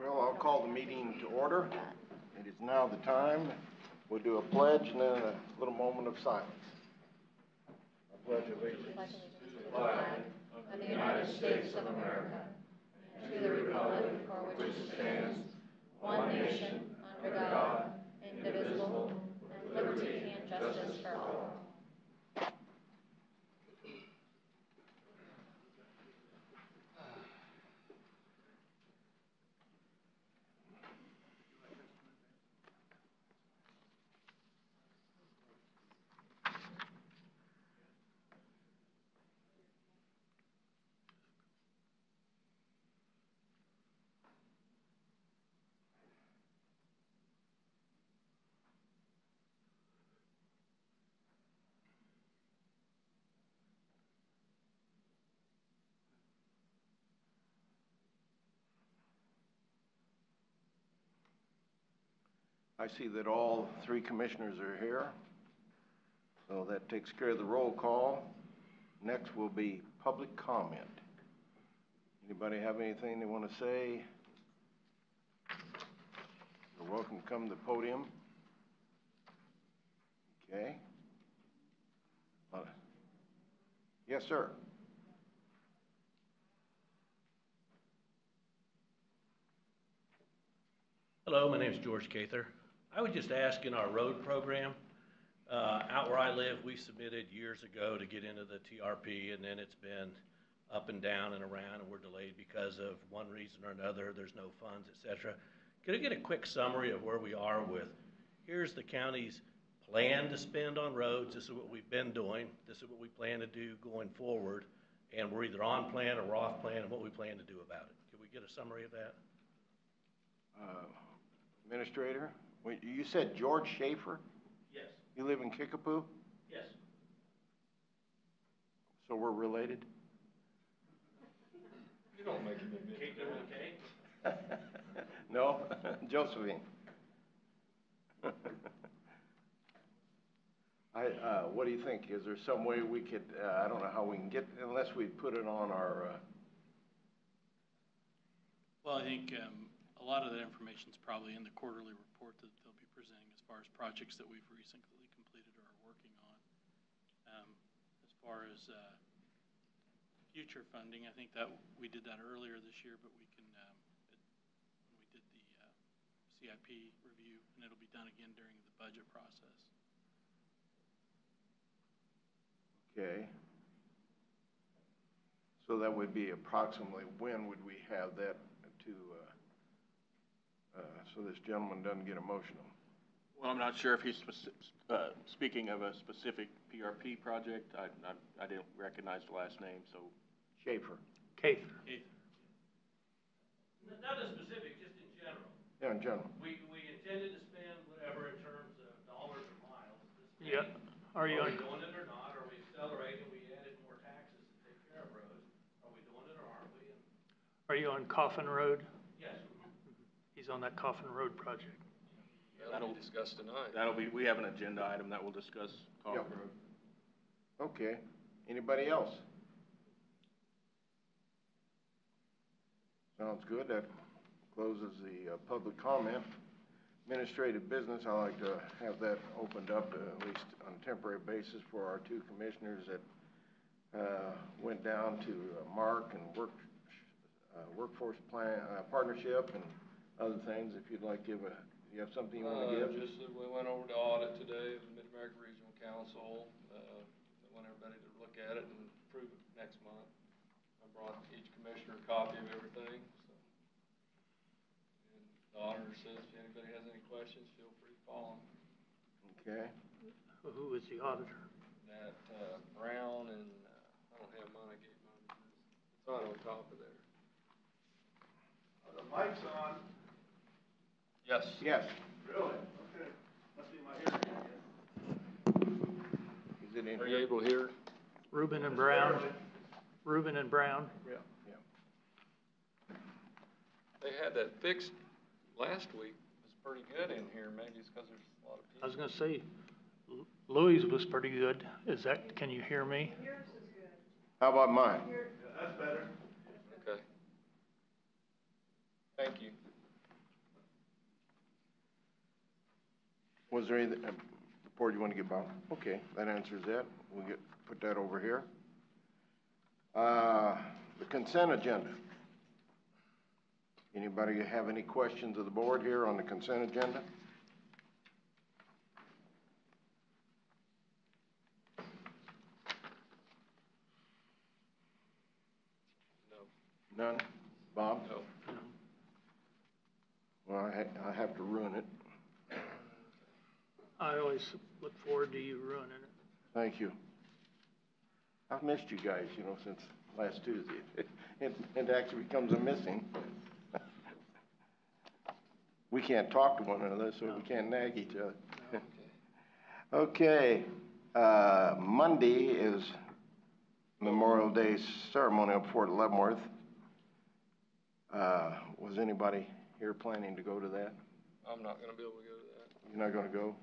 Well, I'll call the meeting to order. It is now the time. We'll do a pledge and then a little moment of silence. I pledge allegiance to the flag of the United States of America and to the republic for which it stands, one nation, under God, indivisible, with liberty and justice for all. I see that all three commissioners are here, so that takes care of the roll call. Next will be public comment. Anybody have anything they want to say? You're welcome to come to the podium. Okay. Yes, sir. Hello, my name is George Cather. I would just ask, in our road program, out where I live, we submitted years ago to get into the TRP, and then it's been up and down and around, and we're delayed because of one reason or another. There's no funds, etc. Could I get a quick summary of where we are with, here's the county's plan to spend on roads, this is what we've been doing, this is what we plan to do going forward, and we're either on plan or we're off plan, and what we plan to do about it. Can we get a summary of that? Administrator, you said George Schaefer? Yes. You live in Kickapoo? Yes. So we're related? You don't make him admit Kate with a K? No, Josephine. What do you think? Is there some way we could, I don't know how we can get, unless we put it on our... Well, I think a lot of that information is probably in the quarterly report that they'll be presenting as far as projects that we've recently completed or are working on. As far as future funding, I think that we did that earlier this year, but we can, when we did the CIP review, and it'll be done again during the budget process. Okay. So that would be approximately when would we have that to, so this gentleman doesn't get emotional? Well, I'm not sure if he's speaking of a specific PRP project. I didn't recognize the last name, so. Schaefer. Cather. Not a specific, just in general. Yeah, in general. We intended to spend whatever in terms of dollars or miles. Yeah. Are we doing it or not? Are we accelerating? We added more taxes to take care of roads. Are we doing it or aren't we? Are you on Coffin Road? Yes. He's on that Coffin Road project. That'll be discussed tonight. We have an agenda item that will discuss Coffin Road. Okay. Anybody else? Sounds good. That closes the public comment. Administrative business, I like to have that opened up at least on a temporary basis for our two commissioners that went down to Mark and workforce plan partnership and other things. If you'd like to give you have something you want to give? Just that we went over to audit today with the Mid-America Regional Council. They want everybody to look at it and approve it next month. I brought each commissioner a copy of everything. So. And the auditor says if anybody has any questions, feel free to call them. Okay. Who is the auditor? That Brown and I don't have mine. I gave mine. It's on top of there. Are the mics on? Yes. Yes. Really? Okay. Must be my hearing again. Is it in Are you able to hear? Reuben and Brown. Reuben and Brown. Yeah. Yeah. They had that fixed last week. It was pretty good in here. Maybe it's because there's a lot of people. I was going to say, Louis was pretty good. Is that, can you hear me? Yours is good. How about mine? Yeah, that's better. Okay. Thank you. Was there any report you want to give about? Okay, that answers that. We'll put that over here. The consent agenda. Anybody have any questions of the board here on the consent agenda? No. None? Bob? No. Well, I have to ruin it. I always look forward to you ruining it. Thank you. I've missed you guys, you know, since last Tuesday. It actually becomes a missing. We can't talk to one another, so we can't nag each other. Okay, Monday is Memorial Day ceremony up Fort Leavenworth. Was anybody here planning to go to that? I'm not gonna be able to go to that. You're not gonna go?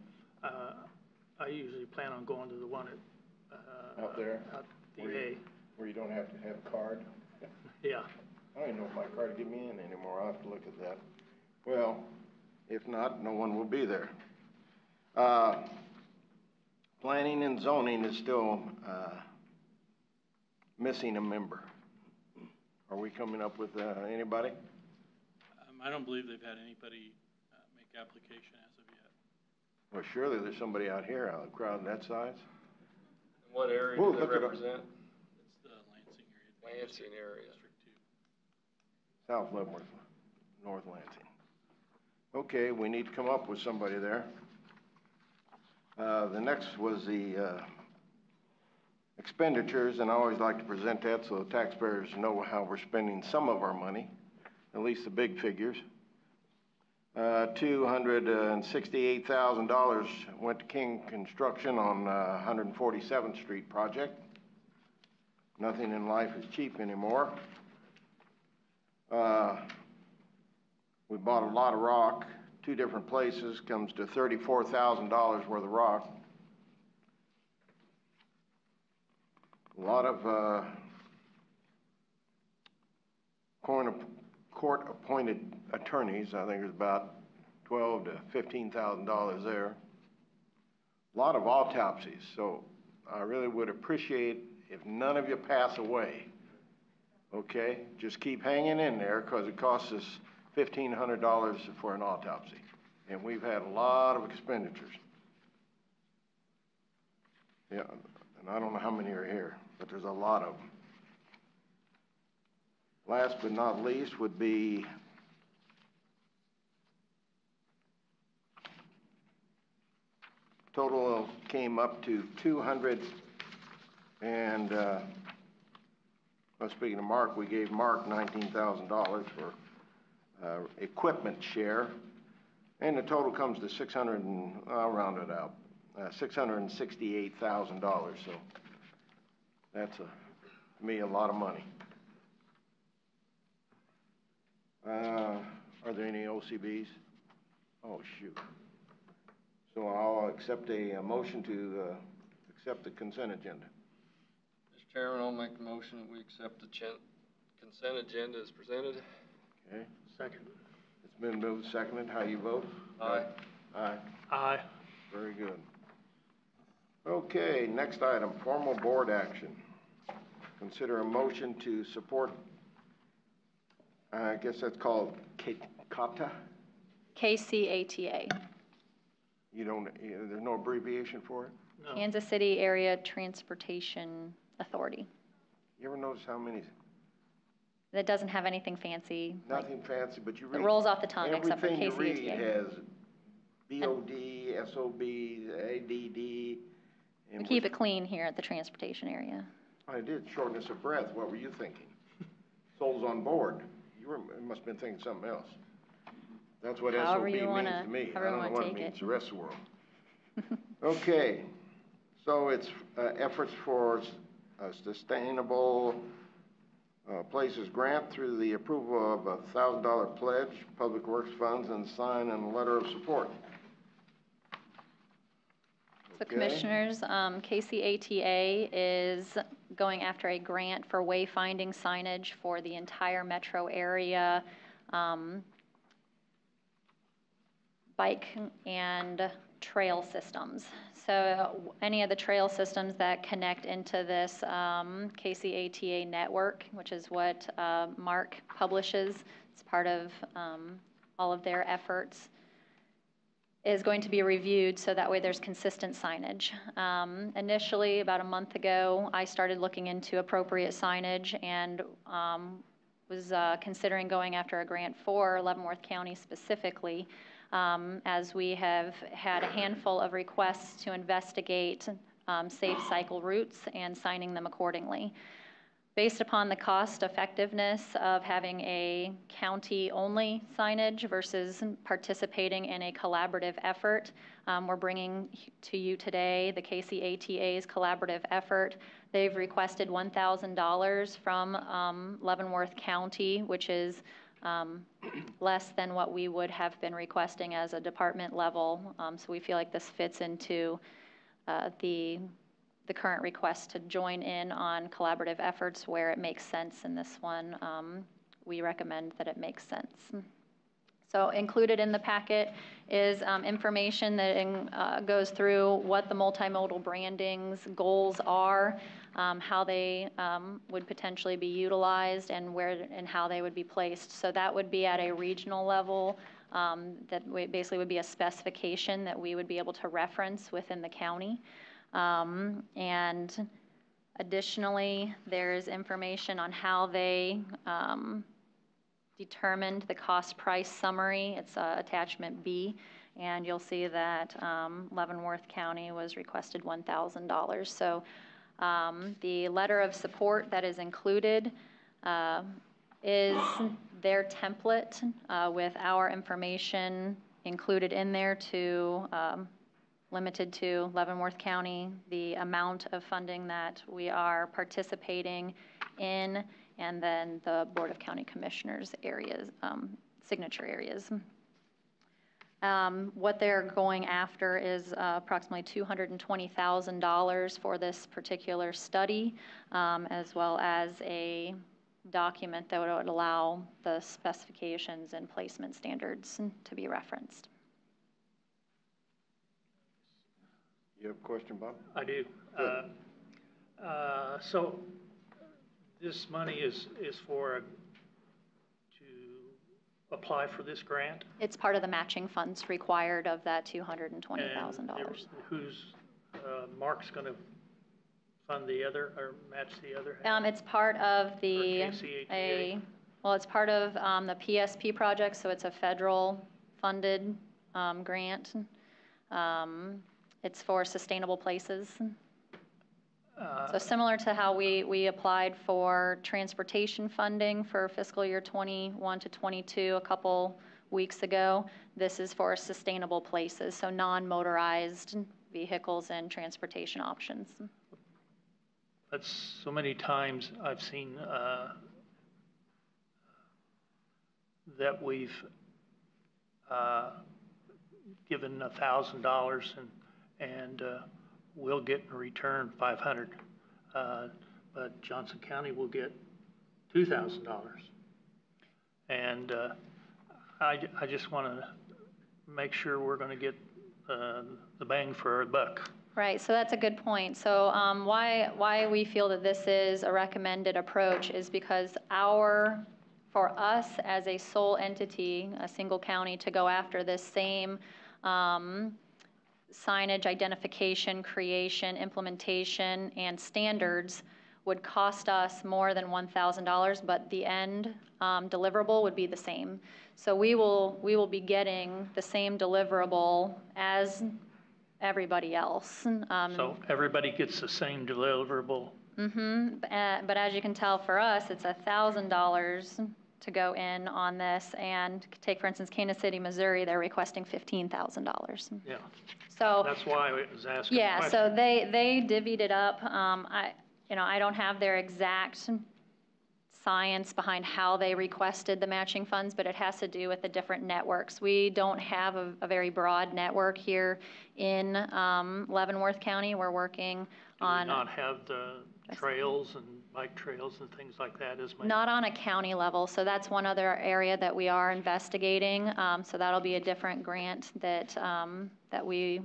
I usually plan on going to the one at, Out there? Out the A. Where you don't have to have a card? Yeah. I don't even know if my card will get me in anymore. I'll have to look at that. Well, if not, no one will be there. Planning and zoning is still missing a member. Are we coming up with anybody? I don't believe they've had anybody make application as of yet. Well, surely there's somebody out here, a crowd that size. And what area Whoa, do they look it up. represent? It's the Lansing area. Lansing area. District 2. South Leavenworth, North Lansing. Okay, we need to come up with somebody there. The next was the expenditures, and I always like to present that so the taxpayers know how we're spending some of our money, at least the big figures. $268,000 went to King Construction on 147th Street project. Nothing in life is cheap anymore. We bought a lot of rock, 2 different places, comes to $34,000 worth of rock. A lot of court-appointed attorneys. I think there's about $12,000 to $15,000 there. A lot of autopsies. So I really would appreciate if none of you pass away. Okay, just keep hanging in there because it costs us $1,500 for an autopsy, and we've had a lot of expenditures. Yeah, and I don't know how many are here, but there's a lot of them. Last but not least would be total came up to 200 and speaking of Mark, we gave Mark $19,000 for equipment share, and the total comes to I'll round it out, $668,000. So that's to me a lot of money. Are there any OCBs? Oh shoot! So I'll accept a motion to accept the consent agenda. Mr. Chairman, I'll make the motion that we accept the consent agenda as presented. Okay. Second. It's been moved, seconded. How you vote? Aye. Aye. Aye. Very good. Okay, next item, formal board action. Consider a motion to support, I guess that's called KATA? KCATA. You don't, there's no abbreviation for it? No. Kansas City Area Transportation Authority. You ever notice how many? That doesn't have anything fancy. Nothing fancy, but you read. It rolls off the tongue except for Everything you read KCATA. has BOD, SOB, ADD. We keep it clean here at the transportation area. I did, shortness of breath. What were you thinking? Souls on board. You must have been thinking something else. That's what SOB means to me. I don't know what it means to the rest of the world. Okay, so it's efforts for a sustainable places grant through the approval of a $1,000 pledge, Public Works funds, and sign and a letter of support. So Okay. Commissioners, KCATA is going after a grant for wayfinding signage for the entire metro area, bike and trail systems. So any of the trail systems that connect into this KCATA network, which is what Mark publishes, it's part of all of their efforts, is going to be reviewed so that way there's consistent signage. Initially, about a month ago, I started looking into appropriate signage and was considering going after a grant for Leavenworth County specifically, as we have had a handful of requests to investigate safe cycle routes and signing them accordingly. Based upon the cost effectiveness of having a county-only signage versus participating in a collaborative effort, we're bringing to you today the KCATA's collaborative effort. They've requested $1,000 from Leavenworth County, which is less than what we would have been requesting as a department level. So we feel like this fits into the current request to join in on collaborative efforts where it makes sense. In this one, we recommend that it makes sense. So included in the packet is information that goes through what the multimodal branding's goals are, how they would potentially be utilized, and where and how they would be placed. So that would be at a regional level. That basically would be a specification that we would be able to reference within the county. And additionally, there's information on how they determined the cost price summary. It's attachment B, and you'll see that Leavenworth County was requested $1,000. So the letter of support that is included is their template with our information included in there to limited to Leavenworth County, the amount of funding that we are participating in, and then the Board of County Commissioners areas, signature areas. What they're going after is approximately $220,000 for this particular study, as well as a document that would allow the specifications and placement standards to be referenced. You have a question, Bob? I do. So this money is for to apply for this grant? It's part of the matching funds required of that $220,000. Who's Mark's going to fund the other or match the other? It's part of the it's part of the PSP project, so it's a federal funded grant. It's for sustainable places. So similar to how we applied for transportation funding for fiscal year 21 to 22 a couple weeks ago, this is for sustainable places, so non-motorized vehicles and transportation options. But so many times I've seen that we've given $1,000 and we'll get in return $500, but Johnson County will get $2,000. And I just want to make sure we're going to get the bang for our buck. Right, so that's a good point. So why we feel that this is a recommended approach is because for us as a sole entity, a single county, to go after this same signage identification, creation, implementation, and standards would cost us more than $1,000, but the end deliverable would be the same. So we will be getting the same deliverable as everybody else. So everybody gets the same deliverable? Mm-hmm. But as you can tell, for us, it's $1,000 to go in on this, and take, for instance, Kansas City, Missouri, they're requesting $15,000. Yeah. So that's why I was asking. Yeah, so they divvied it up. I don't have their exact science behind how they requested the matching funds, but it has to do with the different networks. We don't have a very broad network here in Leavenworth County. We're working Do we on. not have the trails and bike trails and things like that as my? Not on a county level, so that's one other area that we are investigating. So that'll be a different grant that, that we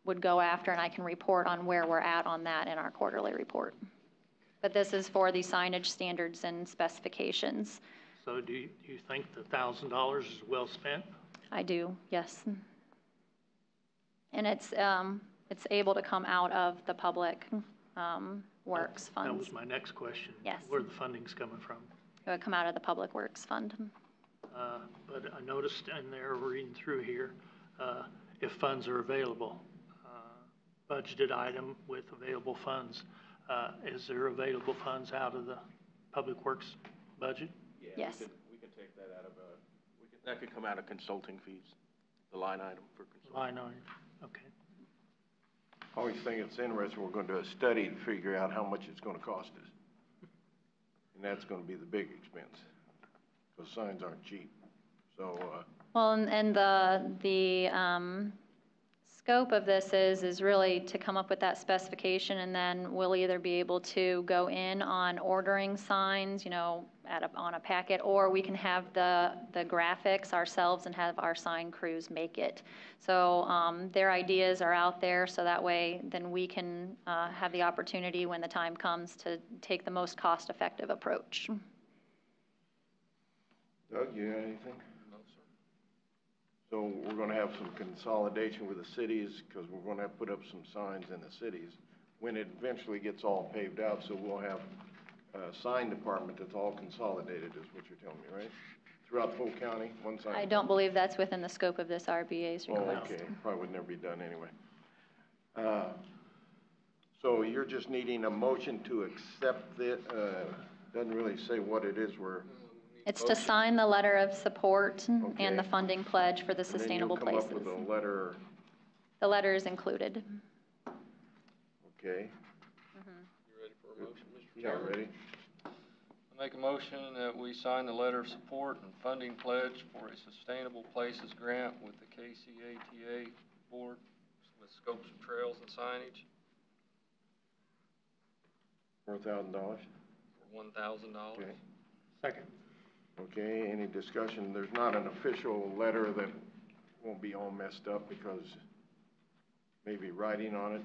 would go after, and I can report on where we're at on that in our quarterly report. But this is for the signage standards and specifications. So do you think the $1,000 is well spent? I do, yes. And it's able to come out of the public works funds. That was my next question. Yes. Where the funding's coming from. It would come out of the public works fund. But I noticed in there, reading through here, if funds are available, budgeted item with available funds. Is there available funds out of the public works budget? Yeah, Yes. We can take that out of, that could come out of consulting fees, the line item for consulting. Line item, okay. I always think it's interesting, we're gonna do a study to figure out how much it's gonna cost us. And that's gonna be the big expense, because signs aren't cheap. So, Well, and the scope of this is really to come up with that specification, and then we'll either be able to go in on ordering signs, you know, on a packet, or we can have the graphics ourselves and have our sign crews make it. So their ideas are out there, so that way then we can have the opportunity when the time comes to take the most cost-effective approach. Doug, you got anything? No, sir. So we're gonna have some consolidation with the cities, because we're gonna have to put up some signs in the cities when it eventually gets all paved out, so we'll have a sign department that's all consolidated, is what you're telling me, right? Throughout the whole county, one sign? I don't believe that's within the scope of this RBA's Oh, request. okay, probably would never be done anyway. So you're just needing a motion to accept it, doesn't really say what it is we're. It's to sign the letter of support Okay. and the funding pledge for the sustainable And then you'll places. come up with a letter, The letter is included. okay? You ready for a motion, Mr. Yeah, Chairman? ready? I make a motion that we sign the letter of support and funding pledge for a Sustainable Places grant with the KCATA Board with scopes of trails and signage $4,000, for $1,000. okay? Second. Okay, any discussion? There's not an official letter that won't be all messed up because maybe writing on it,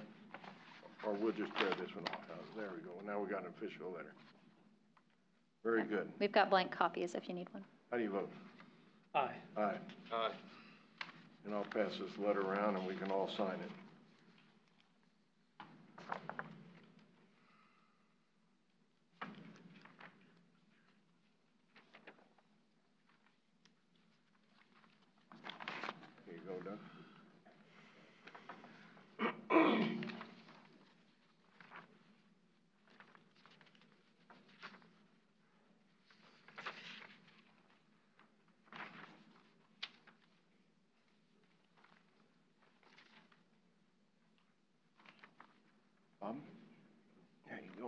or we'll just tear this one off. There we go. Now we got an official letter. Very good. We've got blank copies if you need one. How do you vote? Aye. Aye. Aye. And I'll pass this letter around and we can all sign it. Here you go, Doug. Bob? There you go.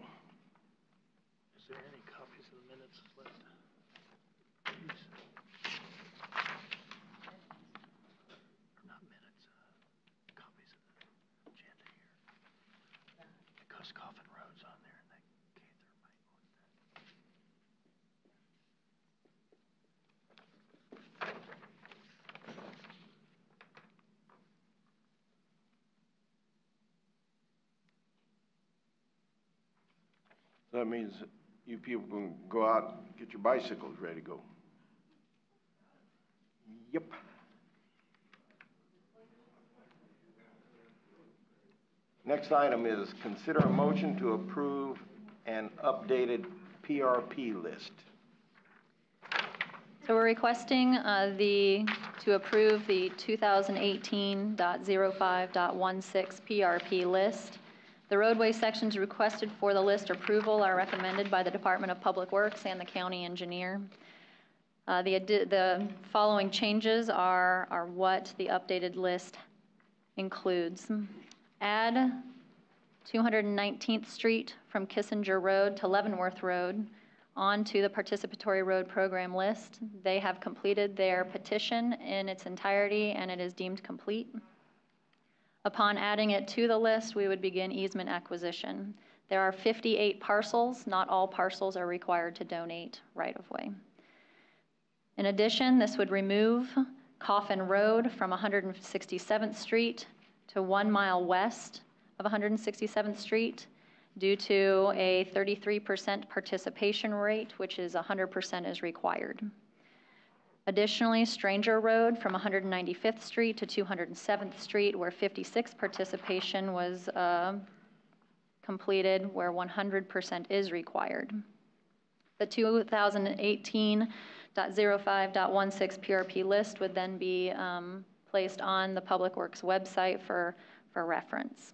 Is there any copies of the minutes left? Please. Or not minutes, copies of the agenda here. Because Coffin Road's on there and that Cather might want that. That means you people can go out, get your bicycles ready to go. Yep. Next item is consider a motion to approve an updated PRP list. So we're requesting to approve the 2018.05.16 PRP list. The roadway sections requested for the list approval are recommended by the Department of Public Works and the county engineer. The following changes are what the updated list includes. Add 219th Street from Kissinger Road to Leavenworth Road onto the participatory road program list. They have completed their petition in its entirety and it is deemed complete. Upon adding it to the list, we would begin easement acquisition. There are 58 parcels. Not all parcels are required to donate right-of-way. In addition, this would remove Coffin Road from 167th Street to 1 mile west of 167th Street due to a 33% participation rate, which is 100% is required. Additionally, Stranger Road from 195th Street to 207th Street, where 56 participation was completed, where 100% is required. The 2018.05.16 PRP list would then be placed on the Public Works website for reference.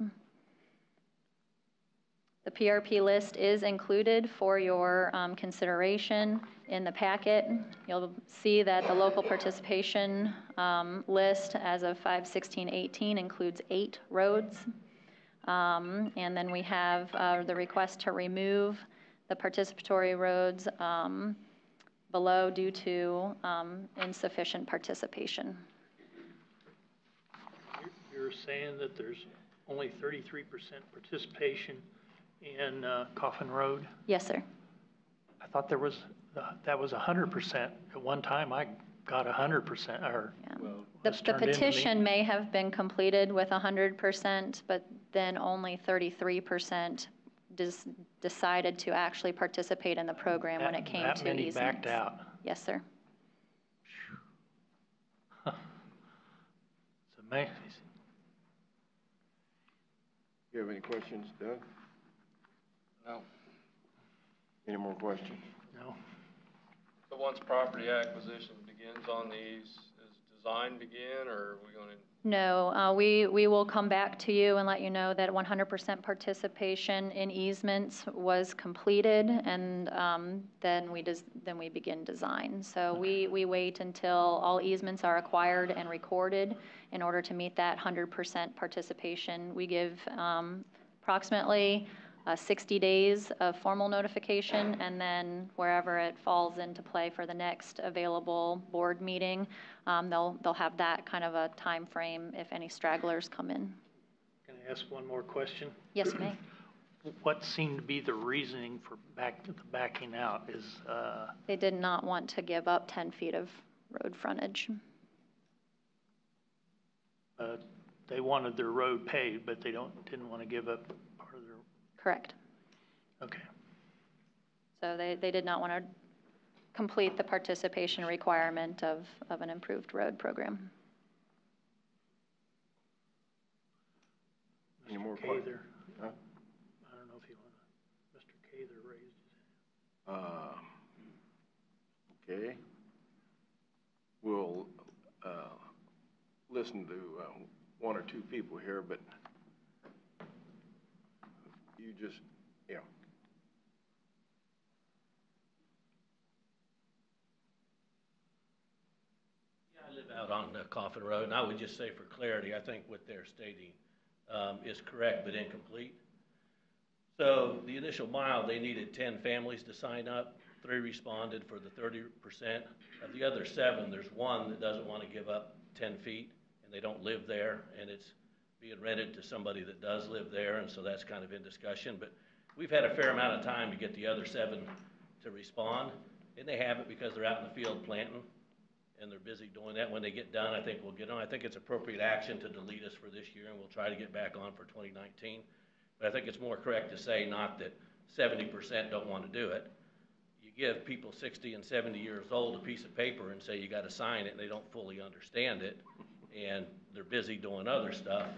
The PRP list is included for your consideration in the packet. You'll see that the local participation list as of 5/16/18 includes 8 roads. And then we have the request to remove the participatory roads below due to insufficient participation. You're saying that there's only 33% participation in Coffin Road? Yes, sir. I thought that was 100%. At one time, I got 100%, or Yeah. was The turned into me. petition may have been completed with 100%, but then only 33% decided to actually participate in the program when it came to That many easements. backed out. Yes, sir. It's amazing. You have any questions, Doug? No. Any more questions? No? So once property acquisition begins on these, does design begin, or are we gonna? No, we will come back to you and let you know that 100% participation in easements was completed, and then we begin design. So we wait until all easements are acquired and recorded in order to meet that 100% participation. We give approximately 60 days of formal notification, and then wherever it falls into play for the next available board meeting, they'll have that kind of a time frame if any stragglers come in. Can I ask one more question? Yes, you may. What seemed to be the reasoning for backing out is, They did not want to give up 10 feet of road frontage. they wanted their road paved, but they didn't want to give up part of their, Correct. okay. So they did not want to complete the participation requirement of an improved road program. Any more Cather, questions? Huh? I don't know if you want to, Mr. Cather raised his hand. Okay. We'll listen to one or two people here, but you just, yeah. I live out on Coffin Road, and I would just say for clarity, I think what they're stating is correct but incomplete. So the initial mile, they needed 10 families to sign up. 3 responded for the 30%. Of the other 7, there's 1 that doesn't want to give up 10 feet, and they don't live there, and it's being rented to somebody that does live there, and so that's kind of in discussion. But we've had a fair amount of time to get the other 7 to respond, and they haven't because they're out in the field planting, and they're busy doing that. When they get done, I think we'll get on. I think it's appropriate action to delete us for this year, and we'll try to get back on for 2019. But I think it's more correct to say not that 70% don't want to do it. You give people 60 and 70 years old a piece of paper and say you got to sign it, and they don't fully understand it, and they're busy doing other stuff.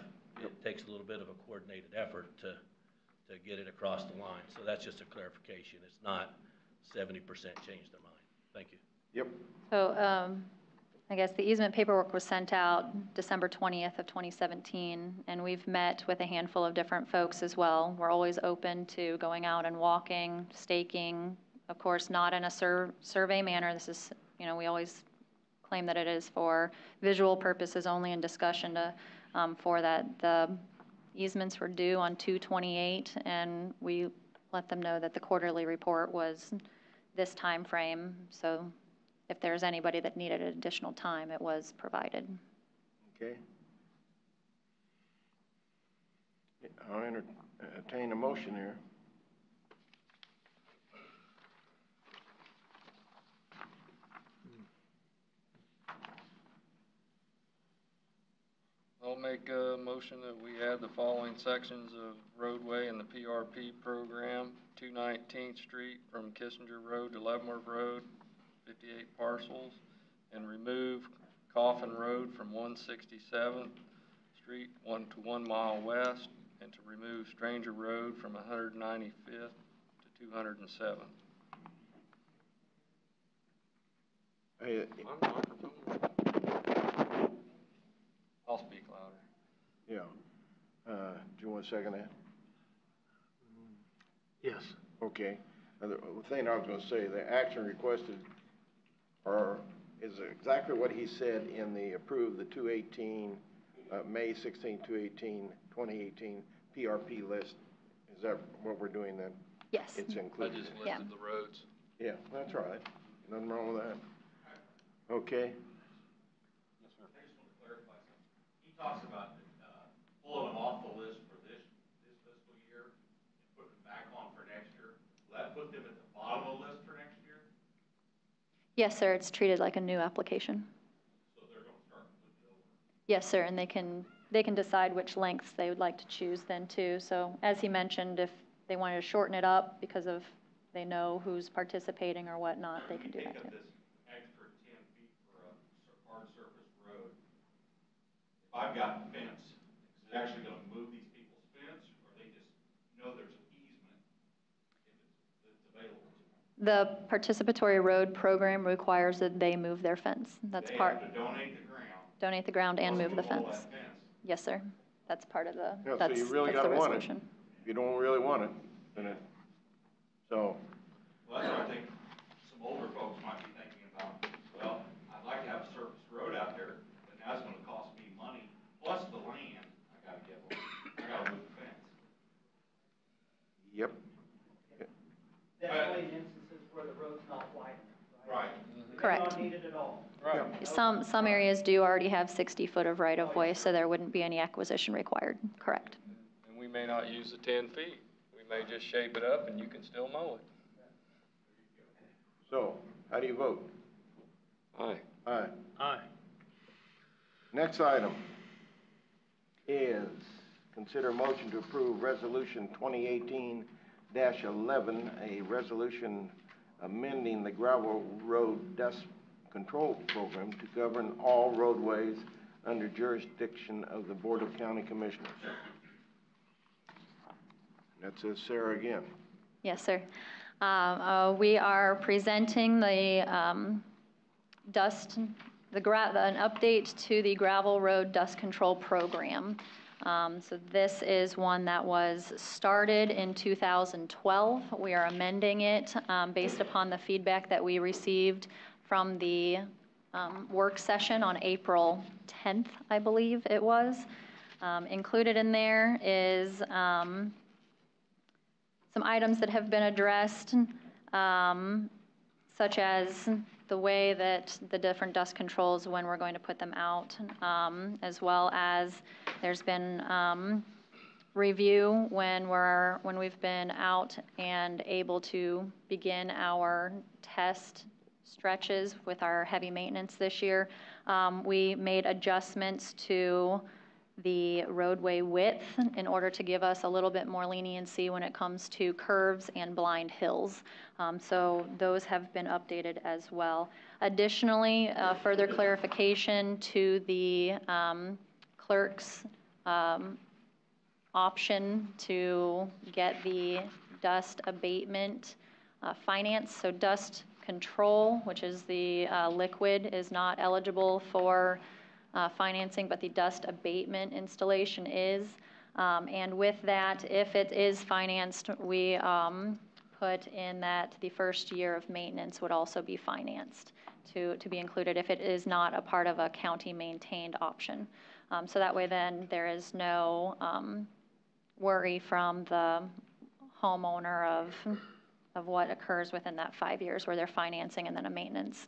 It takes a little bit of a coordinated effort to get it across the line. So that's just a clarification. It's not 70% change their mind. Thank you. Yep. So I guess the easement paperwork was sent out December 20th of 2017, and we've met with a handful of different folks as well. We're always open to going out and walking, staking, of course, not in a survey manner. This is, you know, we always claim that it is for visual purposes only in discussion to, for that. The easements were due on 2/28, and we let them know that the quarterly report was this time frame. So if there's anybody that needed additional time, it was provided. Okay. I'll entertain a motion here. I'll make a motion that we add the following sections of roadway in the PRP program: 219th Street from Kissinger Road to Leavenworth Road, 58 parcels, and remove Coffin Road from 167th Street 1 mile west, and to remove Stranger Road from 195th to 207th. Hey, I'll speak louder. yeah. Do you want to second that? Yes. Okay. The thing I was going to say, the action requested is exactly what he said in the approved, the 218, May 16, 2018 PRP list. Is that what we're doing then? Yes. It's I included. just listed Yeah. the roads. Yeah, that's right. Nothing wrong with that. Okay. I just want to clarify something. He talks about pulling them off the list for this fiscal year and putting them back on for next year. Will that put them at the bottom of the list for next year? Yes, sir, it's treated like a new application. So they're going to start moving it over. Yes, sir, and they can decide which lengths they would like to choose then too. So as he mentioned, if they wanted to shorten it up because of they know who's participating or whatnot, they can do that too. This extra 10 feet for a hard surface road. If I've got fence, is it actually going to move these people's fence, or they just know there's an easement if it's available to them? The participatory road program requires that they move their fence. That's They part. have to donate the ground. Donate the ground and plus move the all fence. that fence. Yes, sir. That's part of the, Yeah, so that's you really the gotta want it. resolution. If you don't really want it, then it, so, Well, that's what I think some older folks might be thinking about. Well, I'd like to have a surface road out there, but now it's gonna cost me money, plus the land I gotta give them. I gotta move the fence. yep. That's only in instances where the road's not wide enough, right? Right. Correct. They don't need it at all. Right. Some areas do already have 60 foot of right of way, so there wouldn't be any acquisition required. Correct. And we may not use the 10 feet. We may just shape it up and you can still mow it. So, how do you vote? Aye. Aye. Aye. Next item is consider motion to approve resolution 2018-11, a resolution amending the gravel road dust control program to govern all roadways under jurisdiction of the Board of County Commissioners. That says Sarah again. Yes, sir. We are presenting the an update to the gravel road dust control program. So this is one that was started in 2012. We are amending it based upon the feedback that we received from the work session on April 10th, I believe it was. Included in there is some items that have been addressed, such as the way that the different dust controls, when we're going to put them out, as well as there's been review when we've been out and able to begin our test stretches with our heavy maintenance this year. We made adjustments to the roadway width in order to give us a little bit more leniency when it comes to curves and blind hills. So those have been updated as well. Additionally, further clarification to the clerk's option to get the dust abatement finance. So dust control, which is the liquid, is not eligible for financing, but the dust abatement installation is. And with that, if it is financed, we put in that the first year of maintenance would also be financed to be included if it is not a part of a county maintained option. So that way then there is no worry from the homeowner of what occurs within that 5 years where they're financing and then a maintenance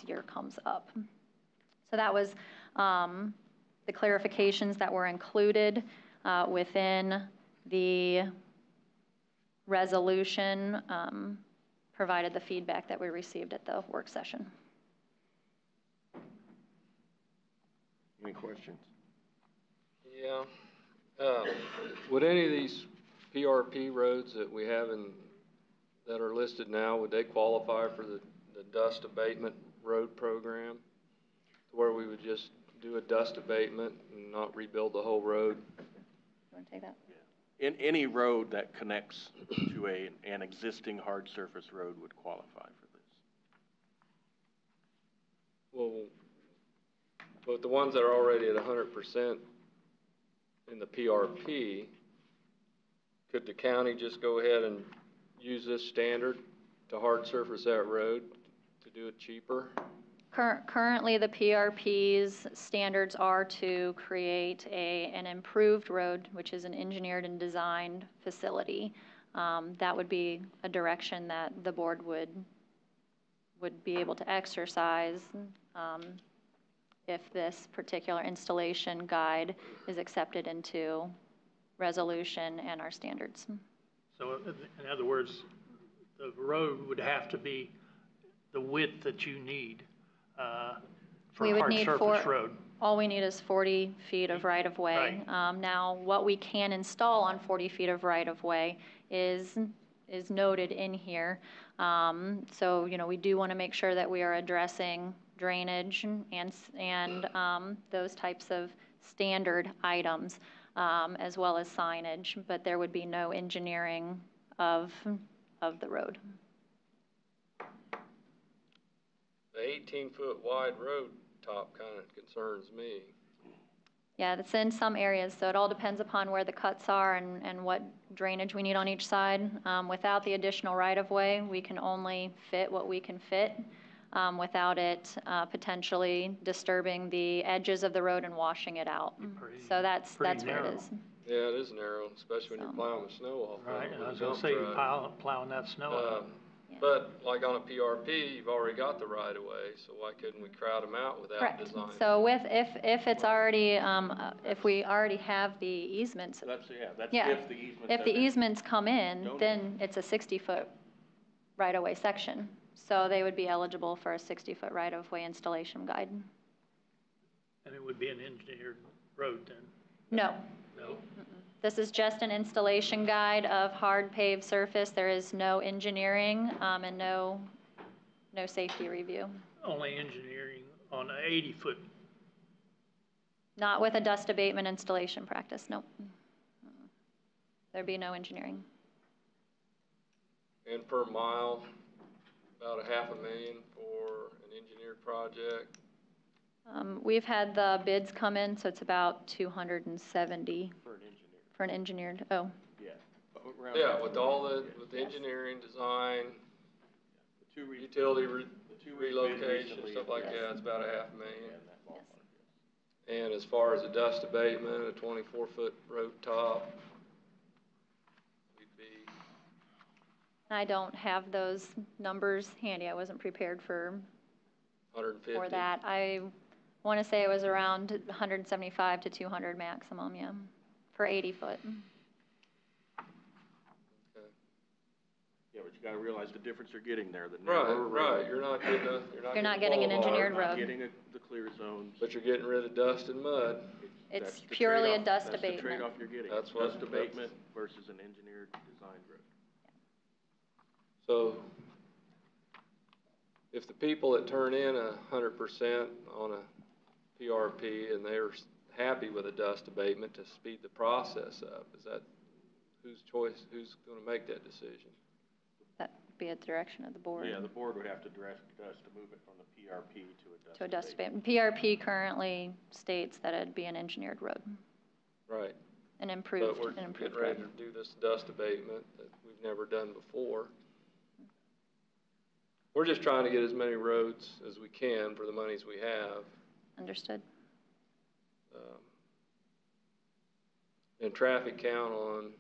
year comes up. So that was the clarifications that were included. within the resolution, provided the feedback that we received at the work session. Any questions? Yeah. Would any of these PRP roads that we have that are listed now, would they qualify for the dust abatement road program? Where we would just do a dust abatement and not rebuild the whole road? You want to take that? In any road that connects to an existing hard surface road would qualify for this. Well, but the ones that are already at 100% in the PRP, could the county just go ahead and use this standard to hard surface that road to do it cheaper? Currently, the PRP's standards are to create an improved road, which is an engineered and designed facility. That would be a direction that the board would be able to exercise if this particular installation guide is accepted into resolution and our standards. So in other words, the road would have to be the width that you need for We a would hard need surface road. All we need is 40 feet of right-of-way. Right. Now, what we can install on 40 feet of right-of-way is noted in here. So, you know, we do want to make sure that we are addressing drainage and those types of standard items, as well as signage, but there would be no engineering of the road. The 18-foot wide road top kind of concerns me. Yeah, it's in some areas, so it all depends upon where the cuts are and what drainage we need on each side. Without the additional right-of-way, we can only fit what we can fit without it potentially disturbing the edges of the road and washing it out. So that's where narrow. it is. Yeah, it is narrow, especially when you're plowing the snow off. Right, with I a was gonna dump say, truck. plowing that snow out. Yeah. But like on a PRP, you've already got the right of way, so why couldn't we crowd them out without Correct. design? So if it's already, if we already have the easements, That's yeah, if the easements. if the easements come in, Donate. then it's a 60-foot right-of-way section. So they would be eligible for a 60-foot right-of-way installation guide. And it would be an engineered road then? No. No? This is just an installation guide of hard paved surface. There is no engineering and no safety review. Only engineering on an 80-foot. Not with a dust abatement installation practice, nope. There'd be no engineering. And per mile, about $500,000 for an engineered project. We've had the bids come in, so it's about 270 For an engineer. for an engineered, oh. Yeah. Yeah, with the engineering, design, The two utility the two relocation, recently, stuff like yes. that, it's about $500,000. Yeah, in that ballpark, yes. And as far as the dust abatement, a 24-foot road top, we'd be, I don't have those numbers handy. I wasn't prepared for 150. that. I want to say it was around 175 to 200 maximum, yeah, for 80 foot. Okay. Yeah, but you gotta realize the difference you're getting there, the Right, narrower road. right, you're not getting an engineered You're not road. getting the clear zones. But you're getting rid of dust and mud. It's That's the purely a trade-off- dust That's the abatement. trade-off you're getting. That's what- Dust abatement versus an engineered designed road. So if the people that turn in 100% on a PRP and they're happy with a dust abatement to speed the process up, is that whose choice, who's gonna make that decision? That'd be at the direction of the board. Yeah, the board would have to direct us to move it from the PRP To a dust abatement. abatement. PRP currently states that it'd be an engineered road, Right. an But improved we're getting road. ready to do this dust abatement that we've never done before. We're just trying to get as many roads as we can for the monies we have. Understood. And traffic count on,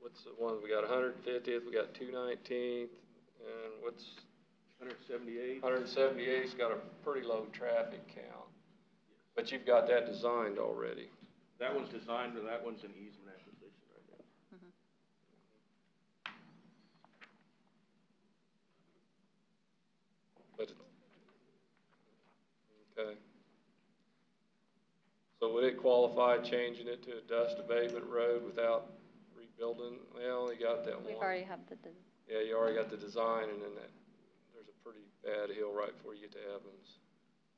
what's the one, we got 150th, we got 219th, and what's 178. 178's got a pretty low traffic count. But you've got that designed already. That one's designed, or that one's an easement acquisition right now. But, okay. So would it qualify changing it to a dust abatement road without rebuilding? Well, you got that one. We've already have the, Yeah, you already got the design, and then there's a pretty bad hill right before you get to Evans.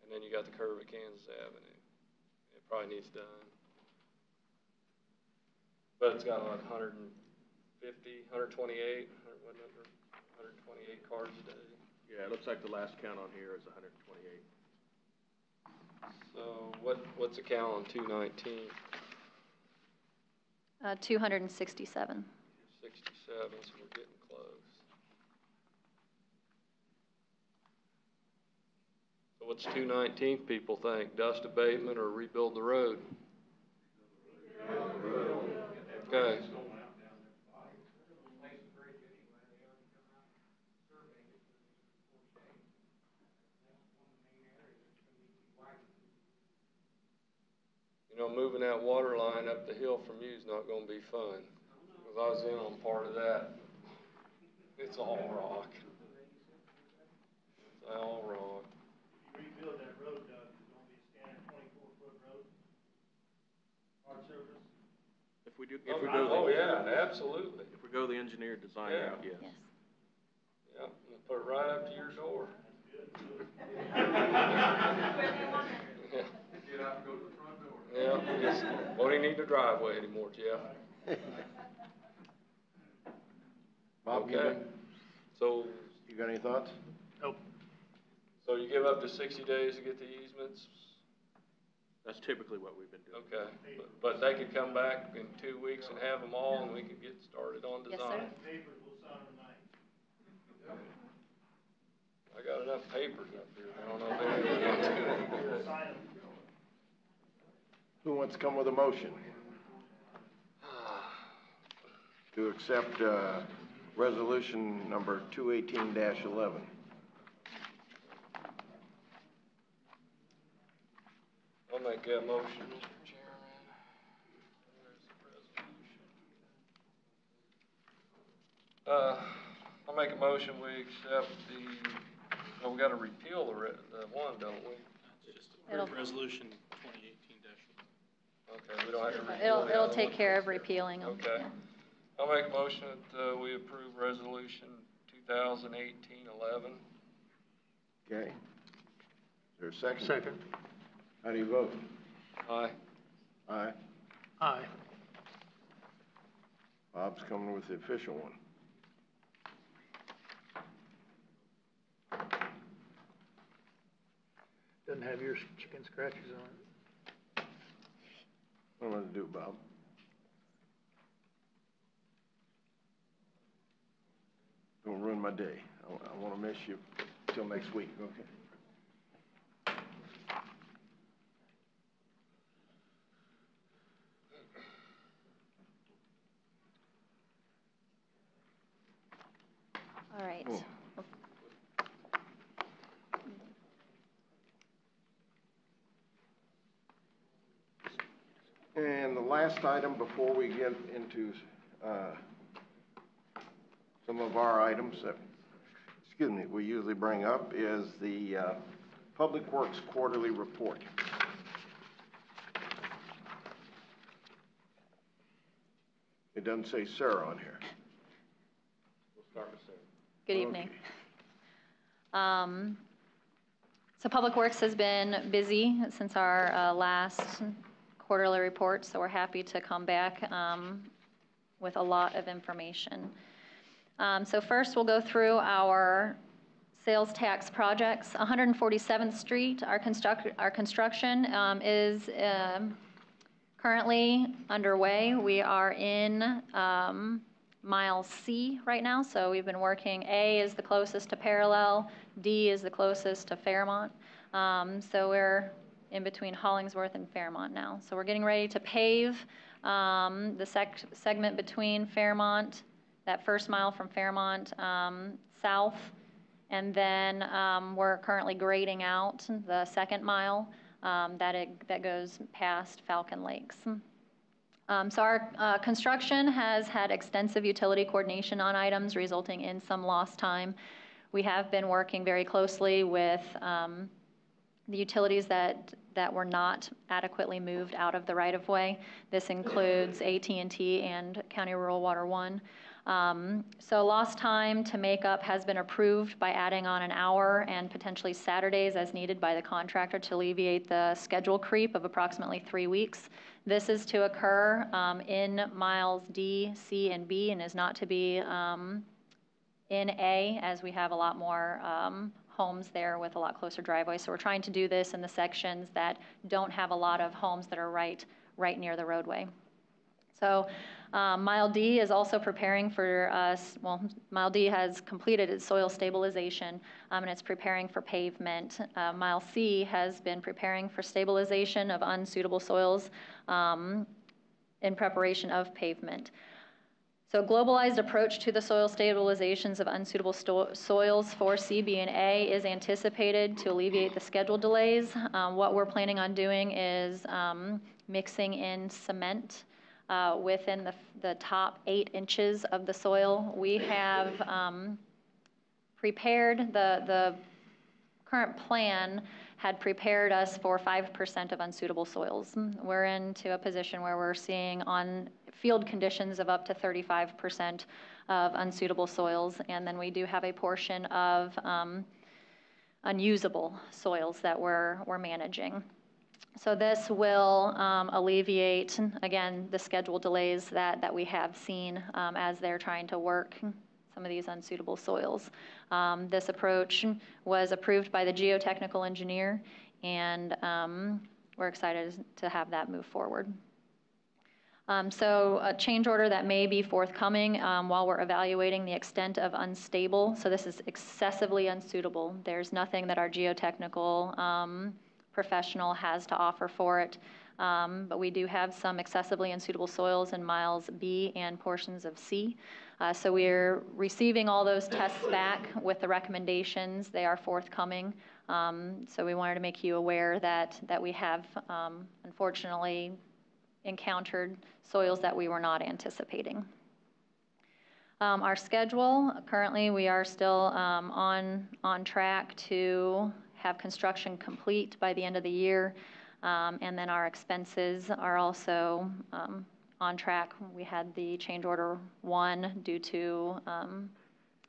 And then you got the curve at Kansas Avenue. It probably needs done. But it's got like 150, 128, what number? 128 cars a day. Yeah, it looks like the last count on here is 128. So what's the count on 219? 267. 67, so we're getting close. So what's 219 people think? Dust abatement or rebuild the road? Okay. You know, moving that water line up the hill from you is not going to be fun. Because I was in on part of that. It's all rock. It's all rock. If you rebuild that road, Doug, it's gonna be a standard 24-foot road, hard surface. If we do, Yeah, absolutely. if we go the engineered design Yeah. route, yes. Yes. Yeah, we'll put it right up to your door. Yeah. Get out and go to the front door. Yeah, just won't even need a driveway anymore, Jeff. Bob, Okay. So, you got any thoughts? Nope. so you give up to 60 days to get the easements? That's typically what we've been doing. Okay, but they could come back in 2 weeks and have them all, and we could get started on Yes, design. sir. Papers will sign tonight. I got enough papers up here. I don't know if anyone else can. Sign them. Who wants to come with a motion to accept, resolution number 218-11? I'll make that motion, Mr. Chairman. Where's the resolution? I'll make a motion, we accept we gotta repeal the one, don't we? Just It'll- approve resolution 2018-. Okay, we don't have to repeal the It'll other take one? care of repealing them. Okay. I'll make a motion that we approve resolution 2018-11. Okay. Is there a second? Second. How do you vote? Aye. Aye. Aye. Bob's coming with the official one. Doesn't have your chicken scratches on it. What am I gonna do, Bob? Don't ruin my day. I wanna miss you till next week, okay? All right. Oh. And the last item before we get into, some of our items that, we usually bring up is the, Public Works Quarterly Report. It doesn't say Sarah on here. We'll start with Sarah. Good evening. Okay. So Public Works has been busy since our last quarterly report, so we're happy to come back with a lot of information. So first, we'll go through our sales tax projects. 147th Street, our construction is currently underway. We are in mile C right now, so we've been working. A is the closest to parallel, D is the closest to Fairmont. So we're in between Hollingsworth and Fairmont now. So we're getting ready to pave the segment between Fairmont, that first mile from Fairmont south, and then we're currently grading out the second mile that goes past Falcon Lakes. So our construction has had extensive utility coordination on items, resulting in some lost time. We have been working very closely with the utilities that were not adequately moved out of the right-of-way. This includes AT&T and County Rural Water 1. So lost time to make up has been approved by adding on an hour and potentially Saturdays as needed by the contractor to alleviate the schedule creep of approximately 3 weeks. This is to occur in miles D, C, and B, and is not to be in A, as we have a lot more homes there with a lot closer driveways. So we're trying to do this in the sections that don't have a lot of homes that are right near the roadway. So Mile D is also preparing for Mile D has completed its soil stabilization and it's preparing for pavement. Mile C has been preparing for stabilization of unsuitable soils in preparation of pavement. So globalized approach to the soil stabilizations of unsuitable soils for C, B, and A is anticipated to alleviate the schedule delays. What we're planning on doing is mixing in cement within the top 8 inches of the soil. We have prepared, the current plan had prepared us for 5% of unsuitable soils. We're into a position where we're seeing on field conditions of up to 35% of unsuitable soils, and then we do have a portion of unusable soils that we're managing. So this will alleviate, again, the schedule delays that we have seen as they're trying to work some of these unsuitable soils. This approach was approved by the geotechnical engineer, and we're excited to have that move forward. So a change order that may be forthcoming while we're evaluating the extent of unstable. So this is excessively unsuitable. There's nothing that our geotechnical professional has to offer for it. But we do have some excessively unsuitable soils in miles B and portions of C. So we're receiving all those tests back with the recommendations. They are forthcoming. So we wanted to make you aware that we have, unfortunately, encountered soils that we were not anticipating. Our schedule, currently we are still on track to have construction complete by the end of the year. And then our expenses are also on track. We had the change order 1 due to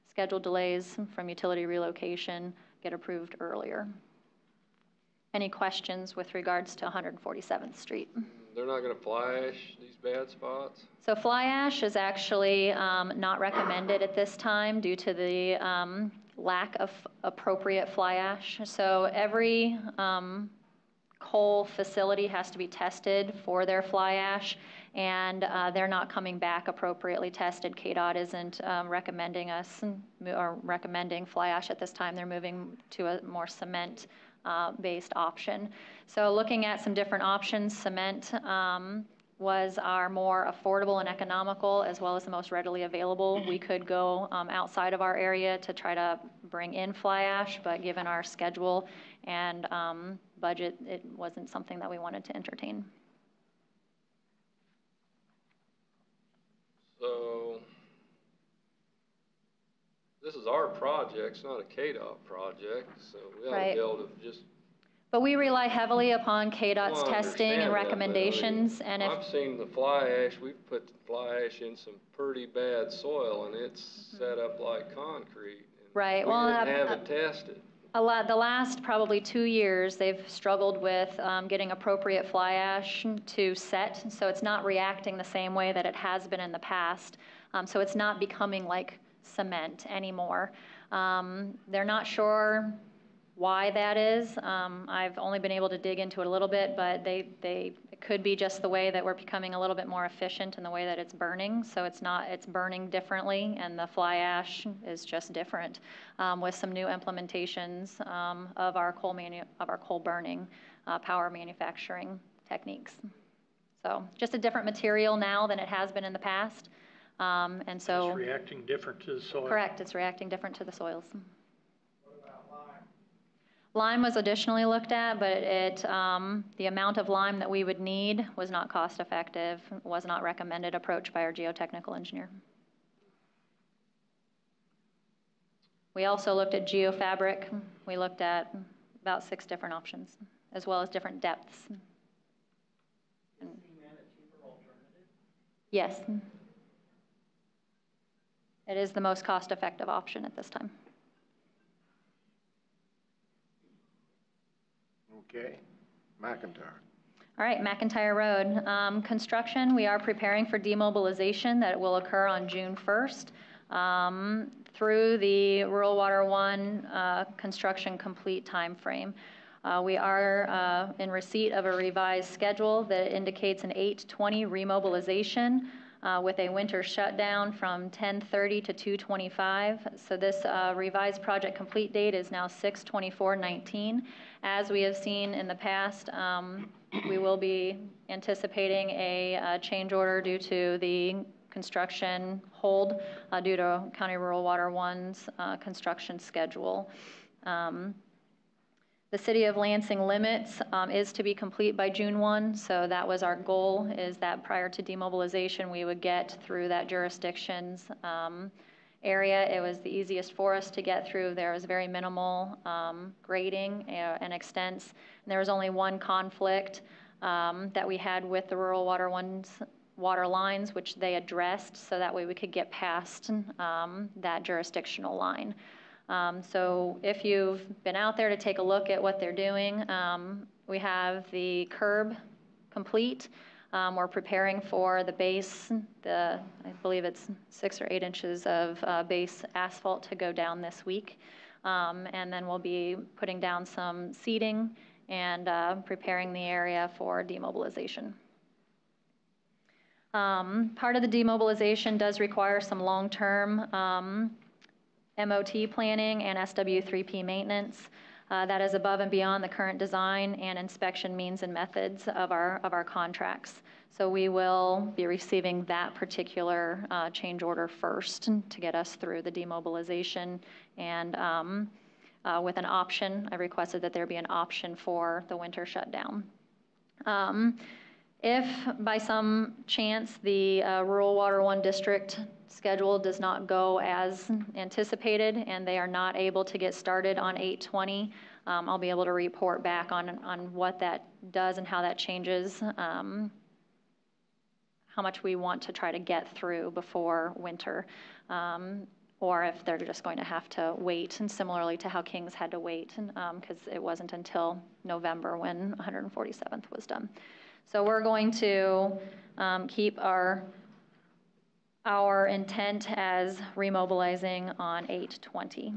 schedule delays from utility relocation get approved earlier. Any questions with regards to 147th Street? They're not gonna fly ash these bad spots? So fly ash is actually not recommended at this time due to the lack of appropriate fly ash. So every coal facility has to be tested for their fly ash, and they're not coming back appropriately tested. KDOT isn't recommending us or recommending fly ash at this time. They're moving to a more cement based option. So looking at some different options, cement was our more affordable and economical, as well as the most readily available. We could go outside of our area to try to bring in fly ash, but given our schedule and budget, it wasn't something that we wanted to entertain. So this is our project, it's not a KDOT project, so we ought to Right. be able to just. But we rely heavily upon KDOT's Well, I testing understand and that, but I mean, recommendations, and if I've seen the fly ash, we've put the fly ash in some pretty bad soil and it's set up like concrete. And Right, we well, didn't have it tested. the last probably 2 years, they've struggled with getting appropriate fly ash to set, so it's not reacting the same way that it has been in the past. So it's not becoming like cement anymore. They're not sure why that is. I've only been able to dig into it a little bit, but it could be just the way that we're becoming a little bit more efficient in the way that it's burning. So it's burning differently, and the fly ash is just different with some new implementations of our coal burning power manufacturing techniques. So just a different material now than it has been in the past. And so It's reacting different to the soil. correct, it's reacting different to the soils. Lime was additionally looked at, but the amount of lime that we would need was not cost effective, was not recommended approach by our geotechnical engineer. We also looked at geofabric. We looked at about 6 different options, as well as different depths. Is cement a cheaper alternative? Yes. It is the most cost-effective option at this time. Okay, McIntyre. All right, McIntyre Road. Construction, we are preparing for demobilization that will occur on June 1st. Through the Rural Water 1 construction complete timeframe. We are in receipt of a revised schedule that indicates an 8/20 remobilization with a winter shutdown from 10/30 to 2/25. So this revised project complete date is now 6/24/19. As we have seen in the past, we will be anticipating a change order due to the construction hold due to County Rural Water 1's construction schedule. The City of Lansing limits is to be complete by June 1, so that was our goal, is that prior to demobilization, we would get through that jurisdiction's area. It was the easiest for us to get through. There was very minimal grading and extents. And there was only one conflict that we had with the Rural Water 1's water lines, which they addressed, so that way we could get past that jurisdictional line. So if you've been out there to take a look at what they're doing, we have the curb complete. We're preparing for the base, I believe it's 6 or 8 inches of base asphalt to go down this week. And then we'll be putting down some seeding and preparing the area for demobilization. Part of the demobilization does require some long-term MOT planning and SW3P maintenance. That is above and beyond the current design and inspection means and methods of our contracts. So we will be receiving that particular change order first to get us through the demobilization, and with an option, I requested that there be an option for the winter shutdown. If by some chance the Rural Water 1 district schedule does not go as anticipated and they are not able to get started on 8/20, I'll be able to report back on what that does and how that changes, how much we want to try to get through before winter, or if they're just going to have to wait, and similarly to how Kings had to wait, because it wasn't until November when 147th was done. So we're going to keep our intent as remobilizing on 8/20.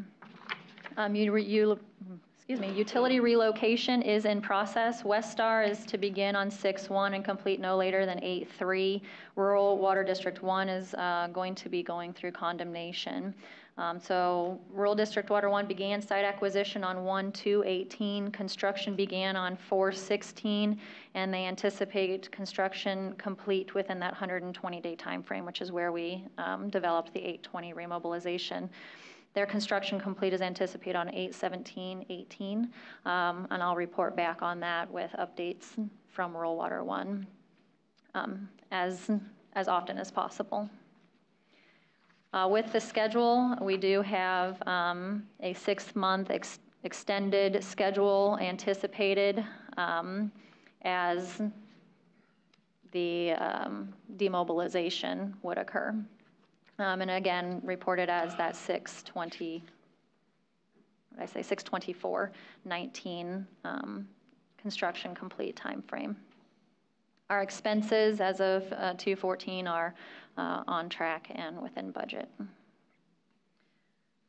Utility relocation is in process. Westar is to begin on 6/1 and complete no later than 8/3. Rural Water District 1 is going to be going through condemnation. So Rural District Water 1 began site acquisition on 1/2/18. Construction began on 4/16, and they anticipate construction complete within that 120-day time frame, which is where we developed the 8/20 remobilization. Their construction complete is anticipated on 8/17/18, and I'll report back on that with updates from Rural Water 1 as often as possible. With the schedule, we do have a 6-month extended schedule anticipated as the demobilization would occur. And again, reported as that 6/24/19 construction complete timeframe. Our expenses as of 2/14 are on track and within budget.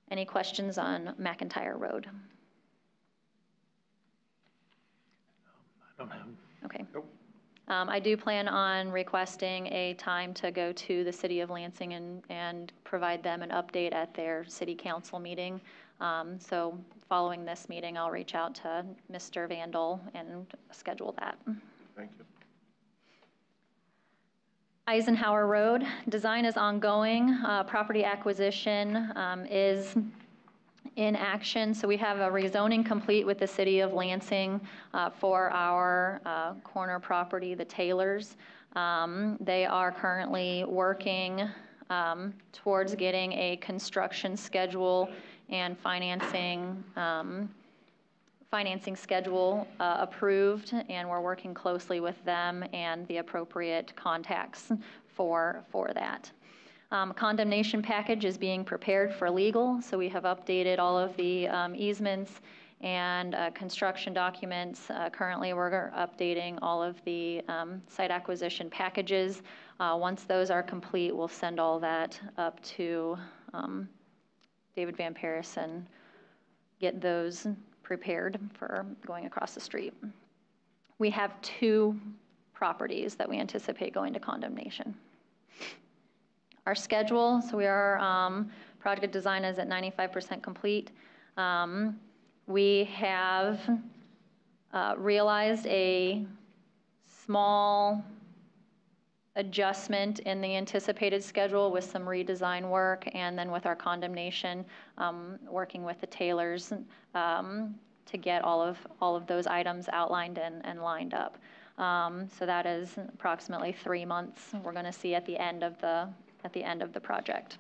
Any questions on McIntyre Road? I don't have. Okay. Nope. I do plan on requesting a time to go to the City of Lansing and provide them an update at their city council meeting. So following this meeting, I'll reach out to Mr. Vandal and schedule that. Thank you. Eisenhower Road, design is ongoing. Property acquisition is in action. So we have a rezoning complete with the city of Lansing for our corner property, the Taylors. They are currently working towards getting a construction schedule and financing schedule approved, and we're working closely with them and the appropriate contacts for that. Condemnation package is being prepared for legal, so we have updated all of the easements and construction documents. Currently, we're updating all of the site acquisition packages. Once those are complete, we'll send all that up to David Van Paris and get those prepared for going across the street. We have 2 properties that we anticipate going to condemnation. Our schedule, so project design is at 95% complete. We have realized a small adjustment in the anticipated schedule with some redesign work, and then with our condemnation, working with the Taylors to get all of those items outlined and lined up. So that is approximately 3 months we're going to see at the end of the project.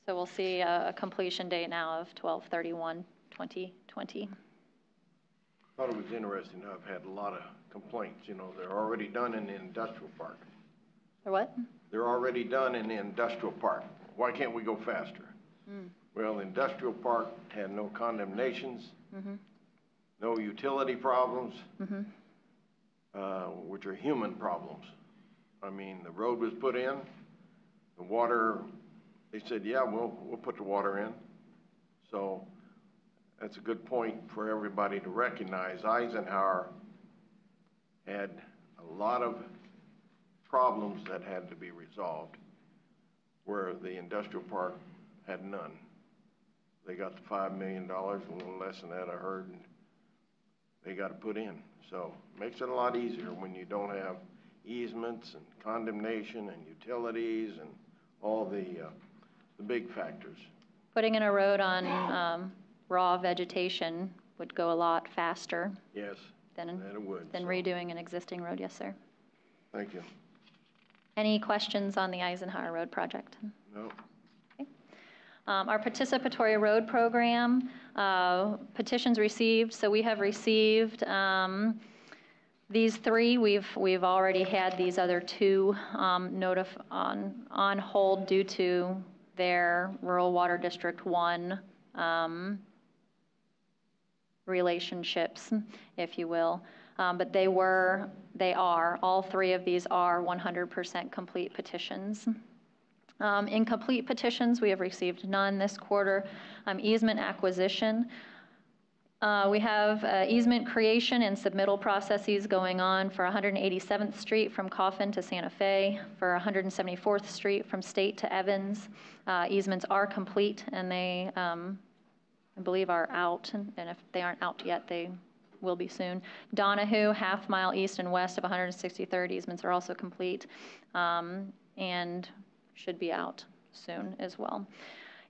So we'll see a completion date now of 12/31/2020. I thought it was interesting. I've had a lot of complaints. You know, they're already done in the industrial park. Or what? They're already done in the industrial park. Why can't we go faster? Well, the industrial park had no condemnations, no utility problems, which are human problems. I mean, the road was put in, the water, they said, yeah, we'll put the water in. So that's a good point for everybody to recognize. Eisenhower had a lot of problems that had to be resolved, where the industrial park had none. They got the $5 million, a little less than that I heard, and they got to put in. So it makes it a lot easier when you don't have easements and condemnation and utilities and all the big factors. Putting in a road on raw vegetation would go a lot faster. Yes, than it would. Redoing an existing road. Yes, sir. Thank you. Any questions on the Eisenhower Road project? No. Okay. Our participatory road program, petitions received. So we have received these 3. We've already had these other 2 on hold due to their Rural Water District 1 relationships, if you will. But all 3 of these are 100% complete petitions. Incomplete petitions, we have received none this quarter. Easement acquisition. We have easement creation and submittal processes going on for 187th Street from Coffin to Santa Fe, for 174th Street from State to Evans. Easements are complete, and they, I believe, are out, and if they aren't out yet, they will be soon. Donahue, half-mile east and west of 163rd, easements are also complete, and should be out soon as well.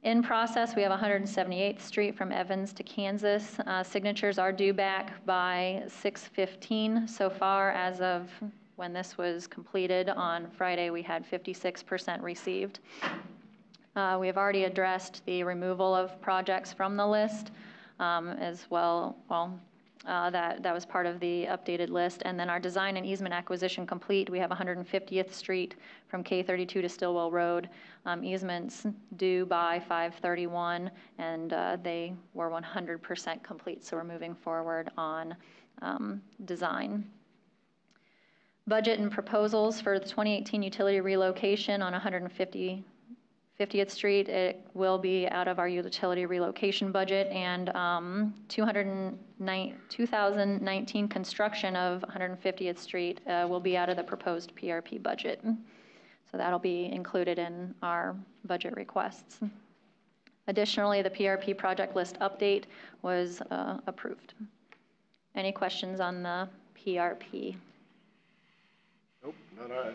In process, we have 178th Street from Evans to Kansas. Signatures are due back by 6/15. So far, as of when this was completed on Friday, we had 56% received. We have already addressed the removal of projects from the list as well. That was part of the updated list. And then our design and easement acquisition complete. We have 150th Street from K32 to Stillwell Road. Easements due by 5/31, and they were 100% complete. So we're moving forward on design. Budget and proposals for the 2018 utility relocation on 150th Street. It will be out of our utility relocation budget, and 2019 construction of 150th Street will be out of the proposed PRP budget. So that'll be included in our budget requests. Additionally, the PRP project list update was approved. Any questions on the PRP? Nope, not I.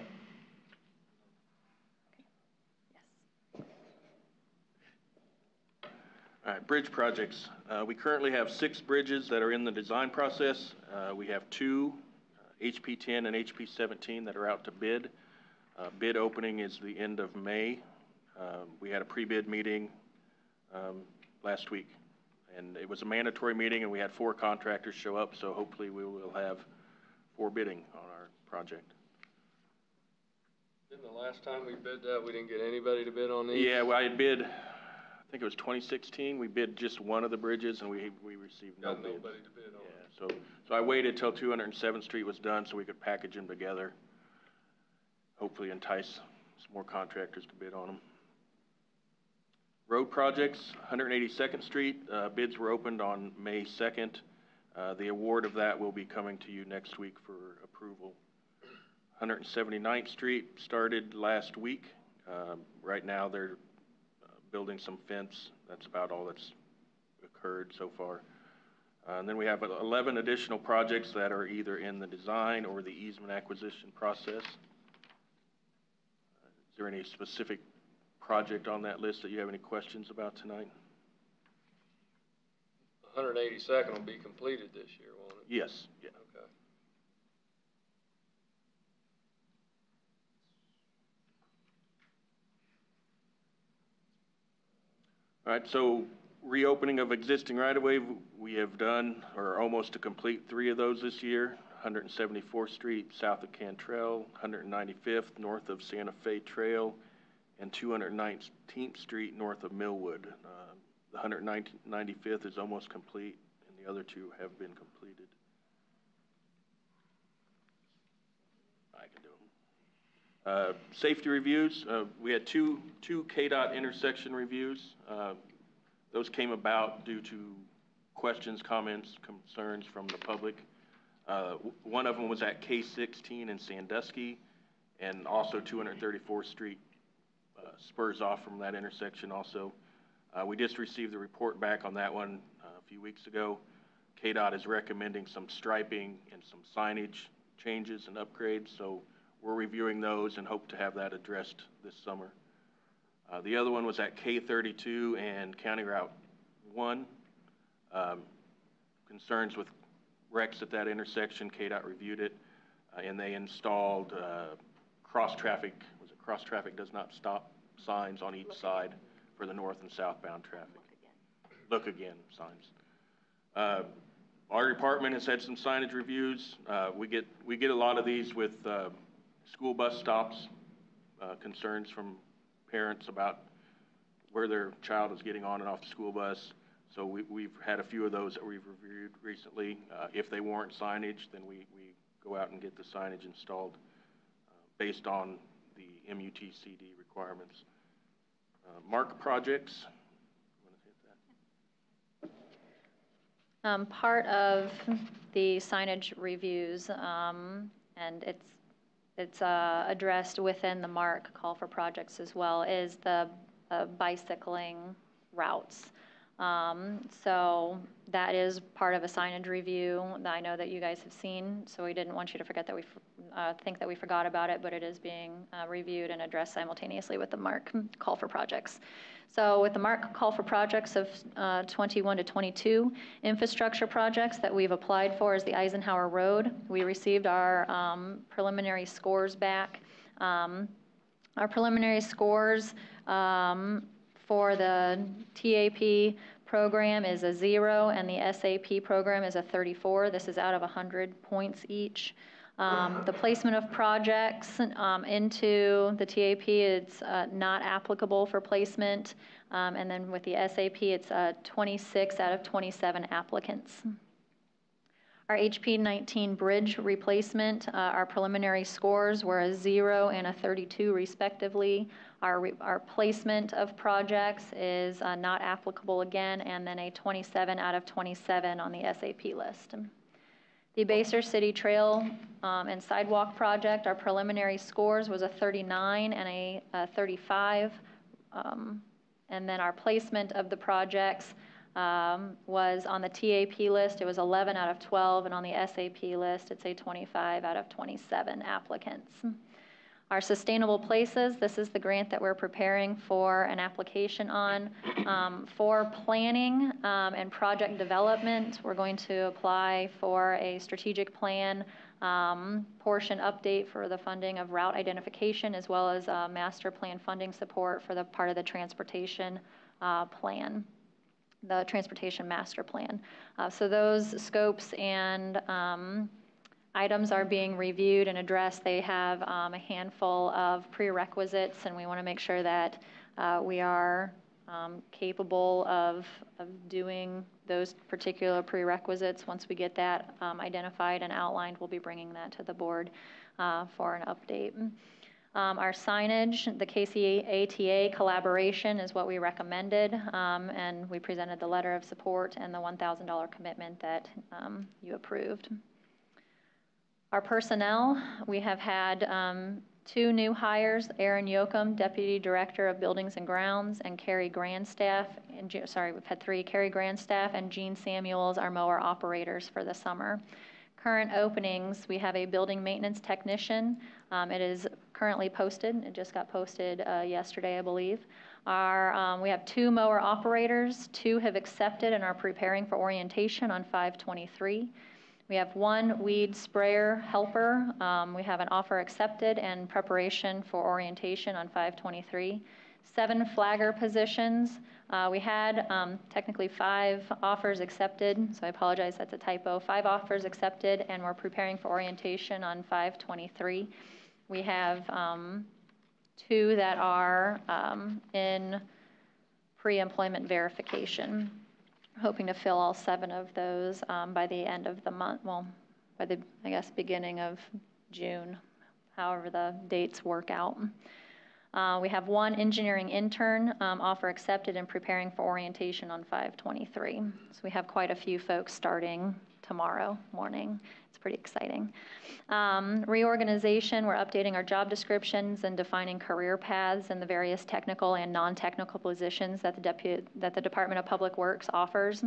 right, bridge projects. We currently have 6 bridges that are in the design process. We have 2, HP 10 and HP 17, that are out to bid. Bid opening is the end of May. We had a pre-bid meeting last week, and it was a mandatory meeting, and we had 4 contractors show up, so hopefully we will have 4 bidding on our project. Didn't the last time we bid that, we didn't get anybody to bid on these? Yeah, well, I bid, I think it was 2016, we bid just one of the bridges, and we received no Got bids. nobody to bid on it. Yeah, so I waited till 207th Street was done so we could package them together. Hopefully entice some more contractors to bid on them. Road projects, 182nd Street, bids were opened on May 2nd. The award of that will be coming to you next week for approval. 179th Street started last week. Right now they're building some fence. That's about all that's occurred so far. And then we have 11 additional projects that are either in the design or the easement acquisition process. Is there any specific project on that list that you have any questions about tonight? 182nd will be completed this year, won't it? Yes. Yeah. Okay. All right, so reopening of existing right-of-way, we have done, or almost to complete, 3 of those this year. 174th Street, south of Cantrell, 195th, north of Santa Fe Trail, and 219th Street, north of Millwood. The 195th is almost complete, and the other 2 have been completed. I can do them. Safety reviews, we had two KDOT intersection reviews. Those came about due to questions, comments, concerns from the public. One of them was at K16 in Sandusky, and also 234th Street spurs off from that intersection also. We just received the report back on that one a few weeks ago. KDOT is recommending some striping and some signage changes and upgrades, so we're reviewing those and hope to have that addressed this summer. The other one was at K32 and County Route 1. Concerns with wrecks at that intersection, KDOT reviewed it, and they installed cross traffic does not stop signs on each side for the north and southbound traffic. Look again signs. Our department has had some signage reviews. We get a lot of these with school bus stops, concerns from parents about where their child is getting on and off the school bus. So we've had a few of those that we've reviewed recently. If they warrant signage, then we go out and get the signage installed based on the MUTCD requirements. Mark projects. Part of the signage reviews, and it's addressed within the MARC call for projects as well, is the bicycling routes. So that is part of a signage review that I know that you guys have seen, so we didn't want you to forget that think that we forgot about it, but it is being reviewed and addressed simultaneously with the MARC call for projects. So with the MARC call for projects of 21 to 22 infrastructure projects that we've applied for is the Eisenhower Road. We received our preliminary scores back. Our preliminary scores for the TAP program is a 0 and the SAP program is a 34. This is out of 100 points each. The placement of projects into the TAP, it's not applicable for placement. And then with the SAP, it's 26 out of 27 applicants. Our HP 19 bridge replacement, our preliminary scores were a 0 and a 32 respectively. Our placement of projects is not applicable again, and then a 27 out of 27 on the SAP list. The Baser City Trail and Sidewalk Project, our preliminary scores was a 39 and a 35. And then our placement of the projects was on the TAP list, it was 11 out of 12, and on the SAP list, it's a 25 out of 27 applicants. Our Sustainable Places, this is the grant that we're preparing for an application on. For planning and project development, we're going to apply for a strategic plan portion update for the funding of route identification, as well as master plan funding support for the part of the transportation plan, the transportation master plan. So those scopes and items are being reviewed and addressed. They have a handful of prerequisites, and we want to make sure that we are capable of doing those particular prerequisites. Once we get that identified and outlined, we'll be bringing that to the board for an update. Our signage, the KCATA collaboration is what we recommended, and we presented the letter of support and the $1,000 commitment that you approved. Our personnel, we have had 2 new hires, Aaron Yoakum, Deputy Director of Buildings and Grounds, and Carrie Grandstaff, we've had 3, Carrie Grandstaff and Jean Samuels, our mower operators for the summer. Current openings, we have a building maintenance technician. It is currently posted. It just got posted yesterday, I believe. We have 2 mower operators. 2 have accepted and are preparing for orientation on 5/23. We have 1 weed sprayer helper. We have an offer accepted and preparation for orientation on 5/23. 7 flagger positions. We had technically 5 offers accepted, so I apologize, that's a typo. 5 offers accepted, and we're preparing for orientation on 5/23. We have 2 that are in pre-employment verification. Hoping to fill all 7 of those by the end of the month, well, by the, I guess, beginning of June, however the dates work out. We have 1 engineering intern, offer accepted and preparing for orientation on 5/23. So we have quite a few folks starting tomorrow morning. It's pretty exciting. Reorganization, we're updating our job descriptions and defining career paths in the various technical and non-technical positions that the Department of Public Works offers.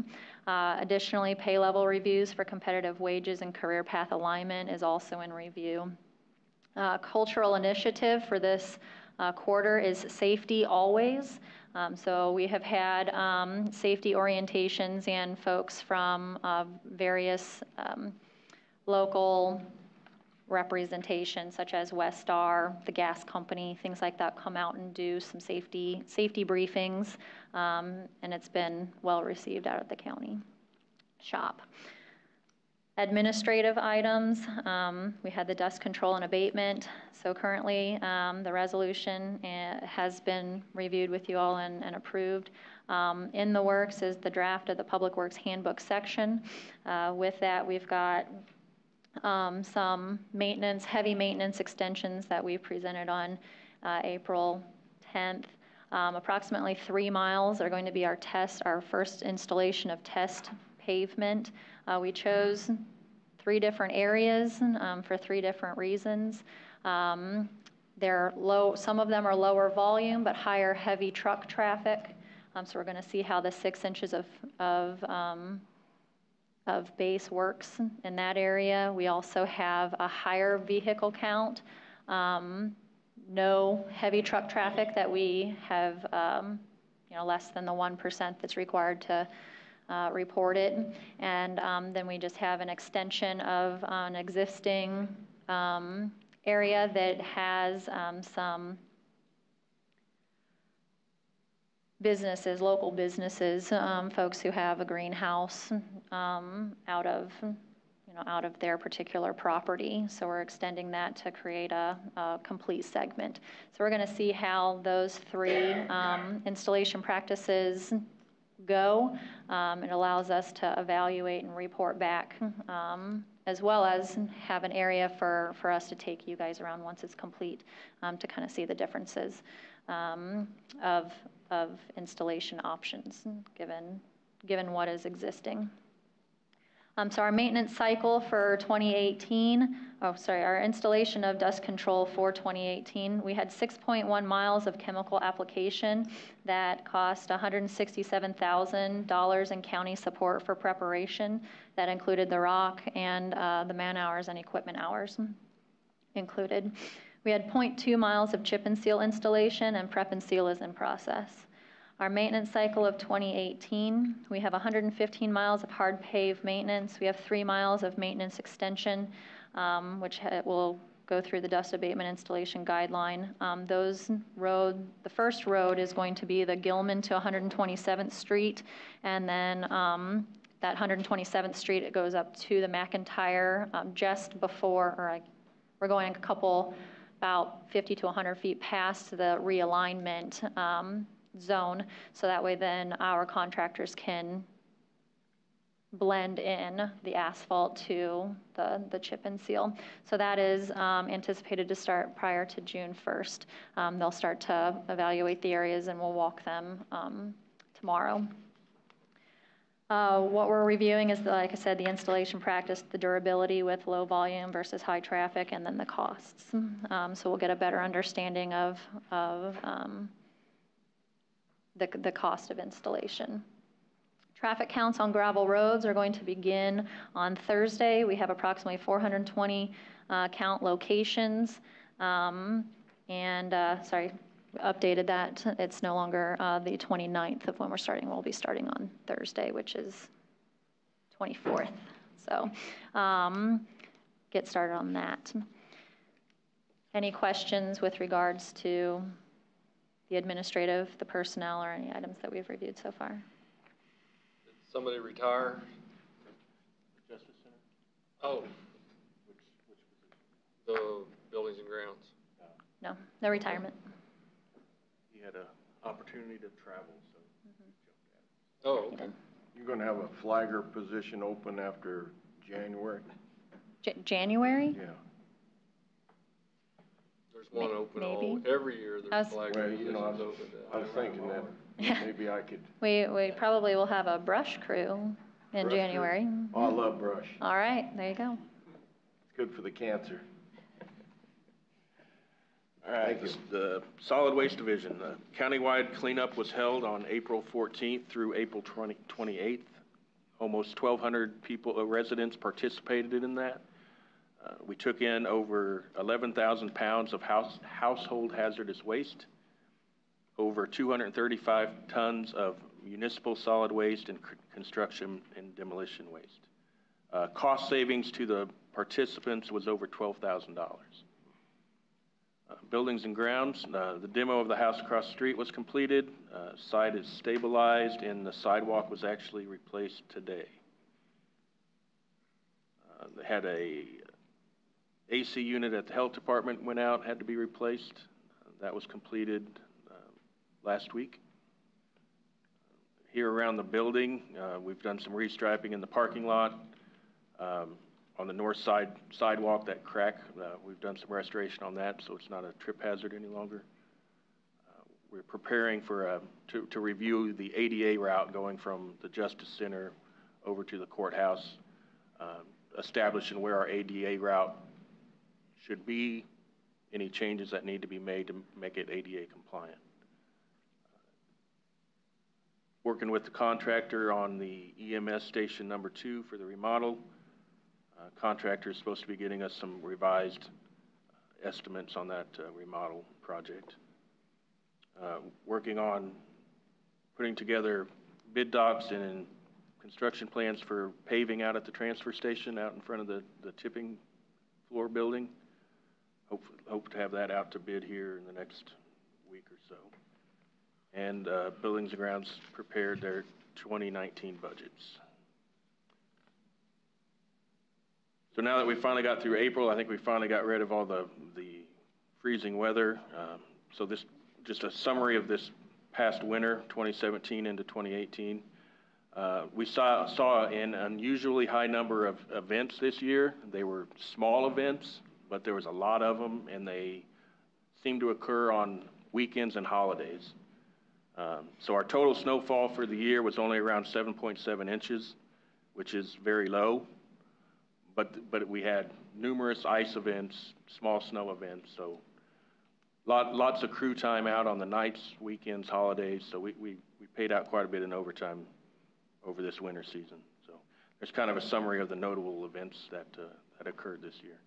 Additionally, pay level reviews for competitive wages and career path alignment is also in review. Cultural initiative for this quarter is Safety Always. So we have had safety orientations and folks from various local representation, such as Westar, the gas company, things like that, come out and do some safety briefings, and it's been well received out at the county shop. Administrative items, we had the dust control and abatement. So currently, the resolution has been reviewed with you all and approved. In the works is the draft of the Public Works Handbook section. With that, we've got some heavy maintenance extensions that we presented on April 10th. Approximately 3 miles are going to be our first installation of test pavement. We chose 3 different areas for 3 different reasons. They're low, some of them are lower volume, but higher heavy truck traffic. So we're going to see how the 6 inches of base works in that area. We also have a higher vehicle count, no heavy truck traffic that we have, less than the 1% that's required to report it. And then we just have an extension of an existing area that has some businesses, local businesses, folks who have a greenhouse out of their particular property. So we're extending that to create a complete segment. So we're going to see how those 3 installation practices go. It allows us to evaluate and report back, as well as have an area for us to take you guys around once it's complete, to kind of see the differences of installation options given what is existing. So our maintenance cycle for 2018, our installation of dust control for 2018, we had 6.1 miles of chemical application that cost $167,000 in county support for preparation. That included the rock and the man hours and equipment hours included. We had 0.2 miles of chip and seal installation, and prep and seal is in process. Our maintenance cycle of 2018, we have 115 miles of hard pave maintenance. We have 3 miles of maintenance extension, which will go through the dust abatement installation guideline. The first road is going to be the Gilman to 127th Street, and then that 127th Street, it goes up to the McIntyre just before, we're going a couple, about 50 to 100 feet past the realignment zone, so that way then our contractors can blend in the asphalt to the chip and seal. So that is anticipated to start prior to June 1st. They'll start to evaluate the areas and we'll walk them tomorrow. What we're reviewing is, like I said, the installation practice, the durability with low volume versus high traffic, and then the costs. So we'll get a better understanding of the cost of installation. Traffic counts on gravel roads are going to begin on Thursday. We have approximately 420 count locations. Updated that. It's no longer the 29th of when we're starting. We'll be starting on Thursday, which is 24th. So get started on that. Any questions with regards to the administrative, the personnel, or any items that we've reviewed so far? Did somebody retire? Justice Center? Oh, Which position? the buildings and grounds. No, no retirement. He had an opportunity to travel, so he jumped at it. Oh, okay. You're gonna have a flagger position open after January? January? Yeah. There's one open maybe. every year. There's flag Well, you know, positions open. I was thinking that Yeah. maybe I could. We probably will have a brush crew in Brush January. crew? Oh, I love brush. All right, there you go. It's good for the cancer. All right, Thank you. the Solid Waste Division, the countywide cleanup was held on April 14th through April 28th. Almost 1,200 people, residents participated in that. We took in over 11,000 pounds of household hazardous waste, over 235 tons of municipal solid waste and construction and demolition waste. Cost savings to the participants was over $12,000. Buildings and grounds, the demo of the house across the street was completed. Site is stabilized and the sidewalk was actually replaced today. They had a AC unit at the health department went out, had to be replaced. That was completed last week. Here around the building, we've done some restriping in the parking lot. On the north side sidewalk, that crack, we've done some restoration on that, so it's not a trip hazard any longer. We're preparing for to review the ADA route going from the Justice Center over to the courthouse, establishing where our ADA route should be, any changes that need to be made to make it ADA compliant. Working with the contractor on the EMS station number 2 for the remodel. Contractor is supposed to be getting us some revised estimates on that remodel project. Working on putting together bid docs and construction plans for paving out at the transfer station out in front of the tipping floor building. Hope to have that out to bid here in the next week or so. And Buildings and Grounds prepared their 2019 budgets. So now that we finally got through April, I think we finally got rid of all the freezing weather. So this, just a summary of this past winter, 2017 into 2018. We saw an unusually high number of events this year. They were small events, but there was a lot of them, and they seemed to occur on weekends and holidays. So our total snowfall for the year was only around 7.7 inches, which is very low. But we had numerous ice events, small snow events, so lots of crew time out on the nights, weekends, holidays. So we paid out quite a bit in overtime over this winter season. So there's kind of a summary of the notable events that occurred this year.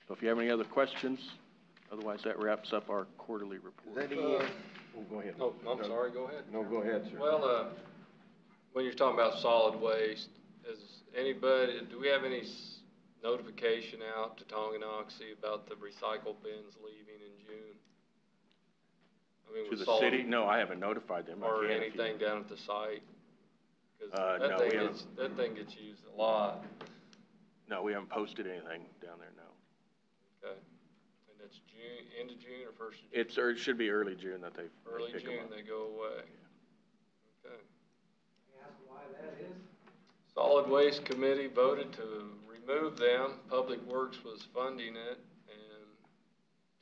So if you have any other questions, otherwise that wraps up our quarterly report. Is that Ian? Oh, go ahead. Oh, I'm sorry, go ahead. No, go ahead, sir. Well, when you're talking about solid waste, do we have any notification out to Tonganoxie about the recycle bins leaving in June? I mean, To with the solid- city? No, I haven't notified them. I Or can if you- anything down at the site? 'Cause no, that we thing haven't. that thing gets used a lot. No, we haven't posted anything down there, no. Okay. And that's June, end of June or first of June? It should be early June that they Early pick 'em June, up. they go away. Okay. Ask why that is? Solid Waste Committee voted to remove them. Public Works was funding it, and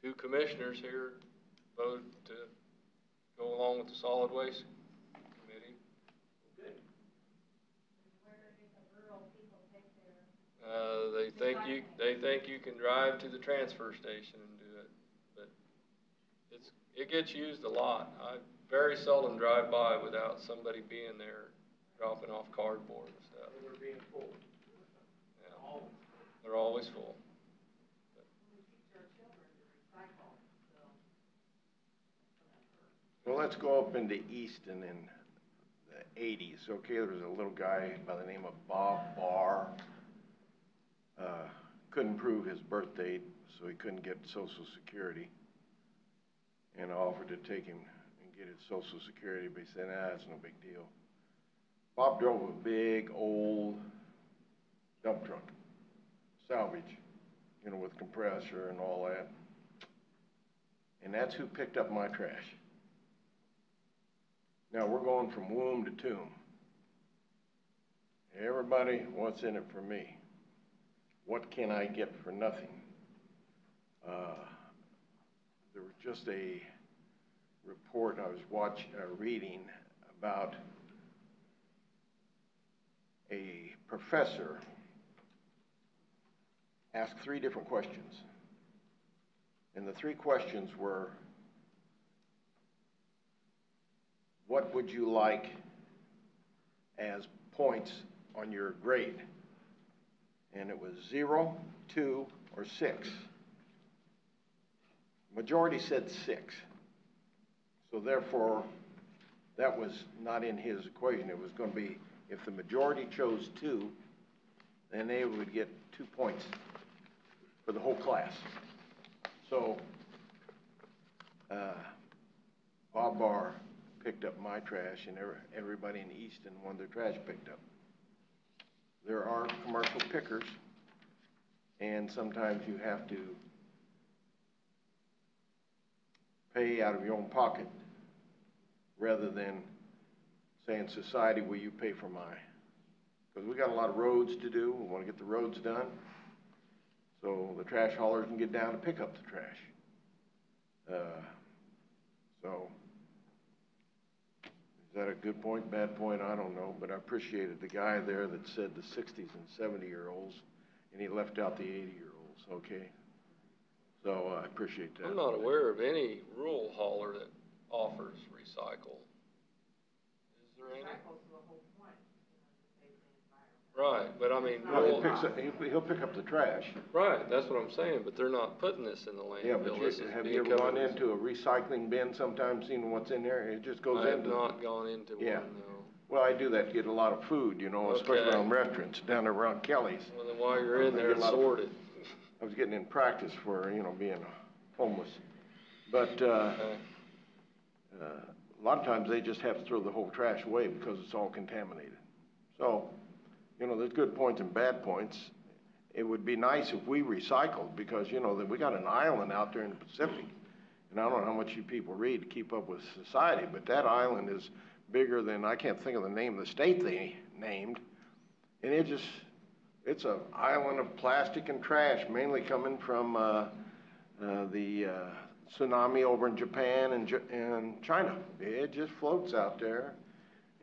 2 commissioners here voted to go along with the Solid Waste Committee. They think you can drive to the transfer station and do it, but it gets used a lot. I very seldom drive by without somebody being there dropping off cardboard and stuff. They're being full. Yeah. They're always full. Well, let's go up into Easton in the 80s. Okay, there was a little guy by the name of Bob Barr. Couldn't prove his birth date, so he couldn't get Social Security. And I offered to take him and get his Social Security, but he said, nah, it's no big deal. Bob drove a big old dump truck, salvage, you know, with compressor and all that. And that's who picked up my trash. Now we're going from womb to tomb. Everybody, what's in it for me? What can I get for nothing? There was just a report I was reading about a professor asked 3 different questions. And the 3 questions were, what would you like as points on your grade? And it was 0, 2, or 6. Majority said 6. So therefore, that was not in his equation. It was going to be, if the majority chose 2, then they would get 2 points for the whole class. So, Bob Barr picked up my trash, and everybody in Easton wanted their trash picked up. There are commercial pickers, and sometimes you have to pay out of your own pocket rather than saying, society, will you pay for mine? Because we got a lot of roads to do. We want to get the roads done so the trash haulers can get down and pick up the trash. So is that a good point, bad point? I don't know, but I appreciated the guy there that said the 60s and 70-year-olds, and he left out the 80-year-olds, okay? So I appreciate that. I'm not aware of any rural hauler that offers recycle. Is there any? Recycle's the whole point, to save the environment. Right, but I mean, Well, he'll pick up the trash. right, that's what I'm saying, but they're not putting this in the Yeah, landfill. but have you ever gone into a recycling bin sometimes, seen what's in there? It just goes I have into. not gone into one, Yeah. no. Well, I do that to get a lot of food, you know, especially Okay. around restaurants, down around Kelly's. Well, then while you're in there, I get a lot of- sort it. I was getting in practice for, you know, being homeless. But Okay. a lot of times they just have to throw the whole trash away because it's all contaminated. So, you know, there's good points and bad points. It would be nice if we recycled because, you know, that we got an island out there in the Pacific. And I don't know how much you people read to keep up with society, but that island is bigger than, I can't think of the name of the state they named. And it's an island of plastic and trash, mainly coming from the tsunami over in Japan and China. It just floats out there.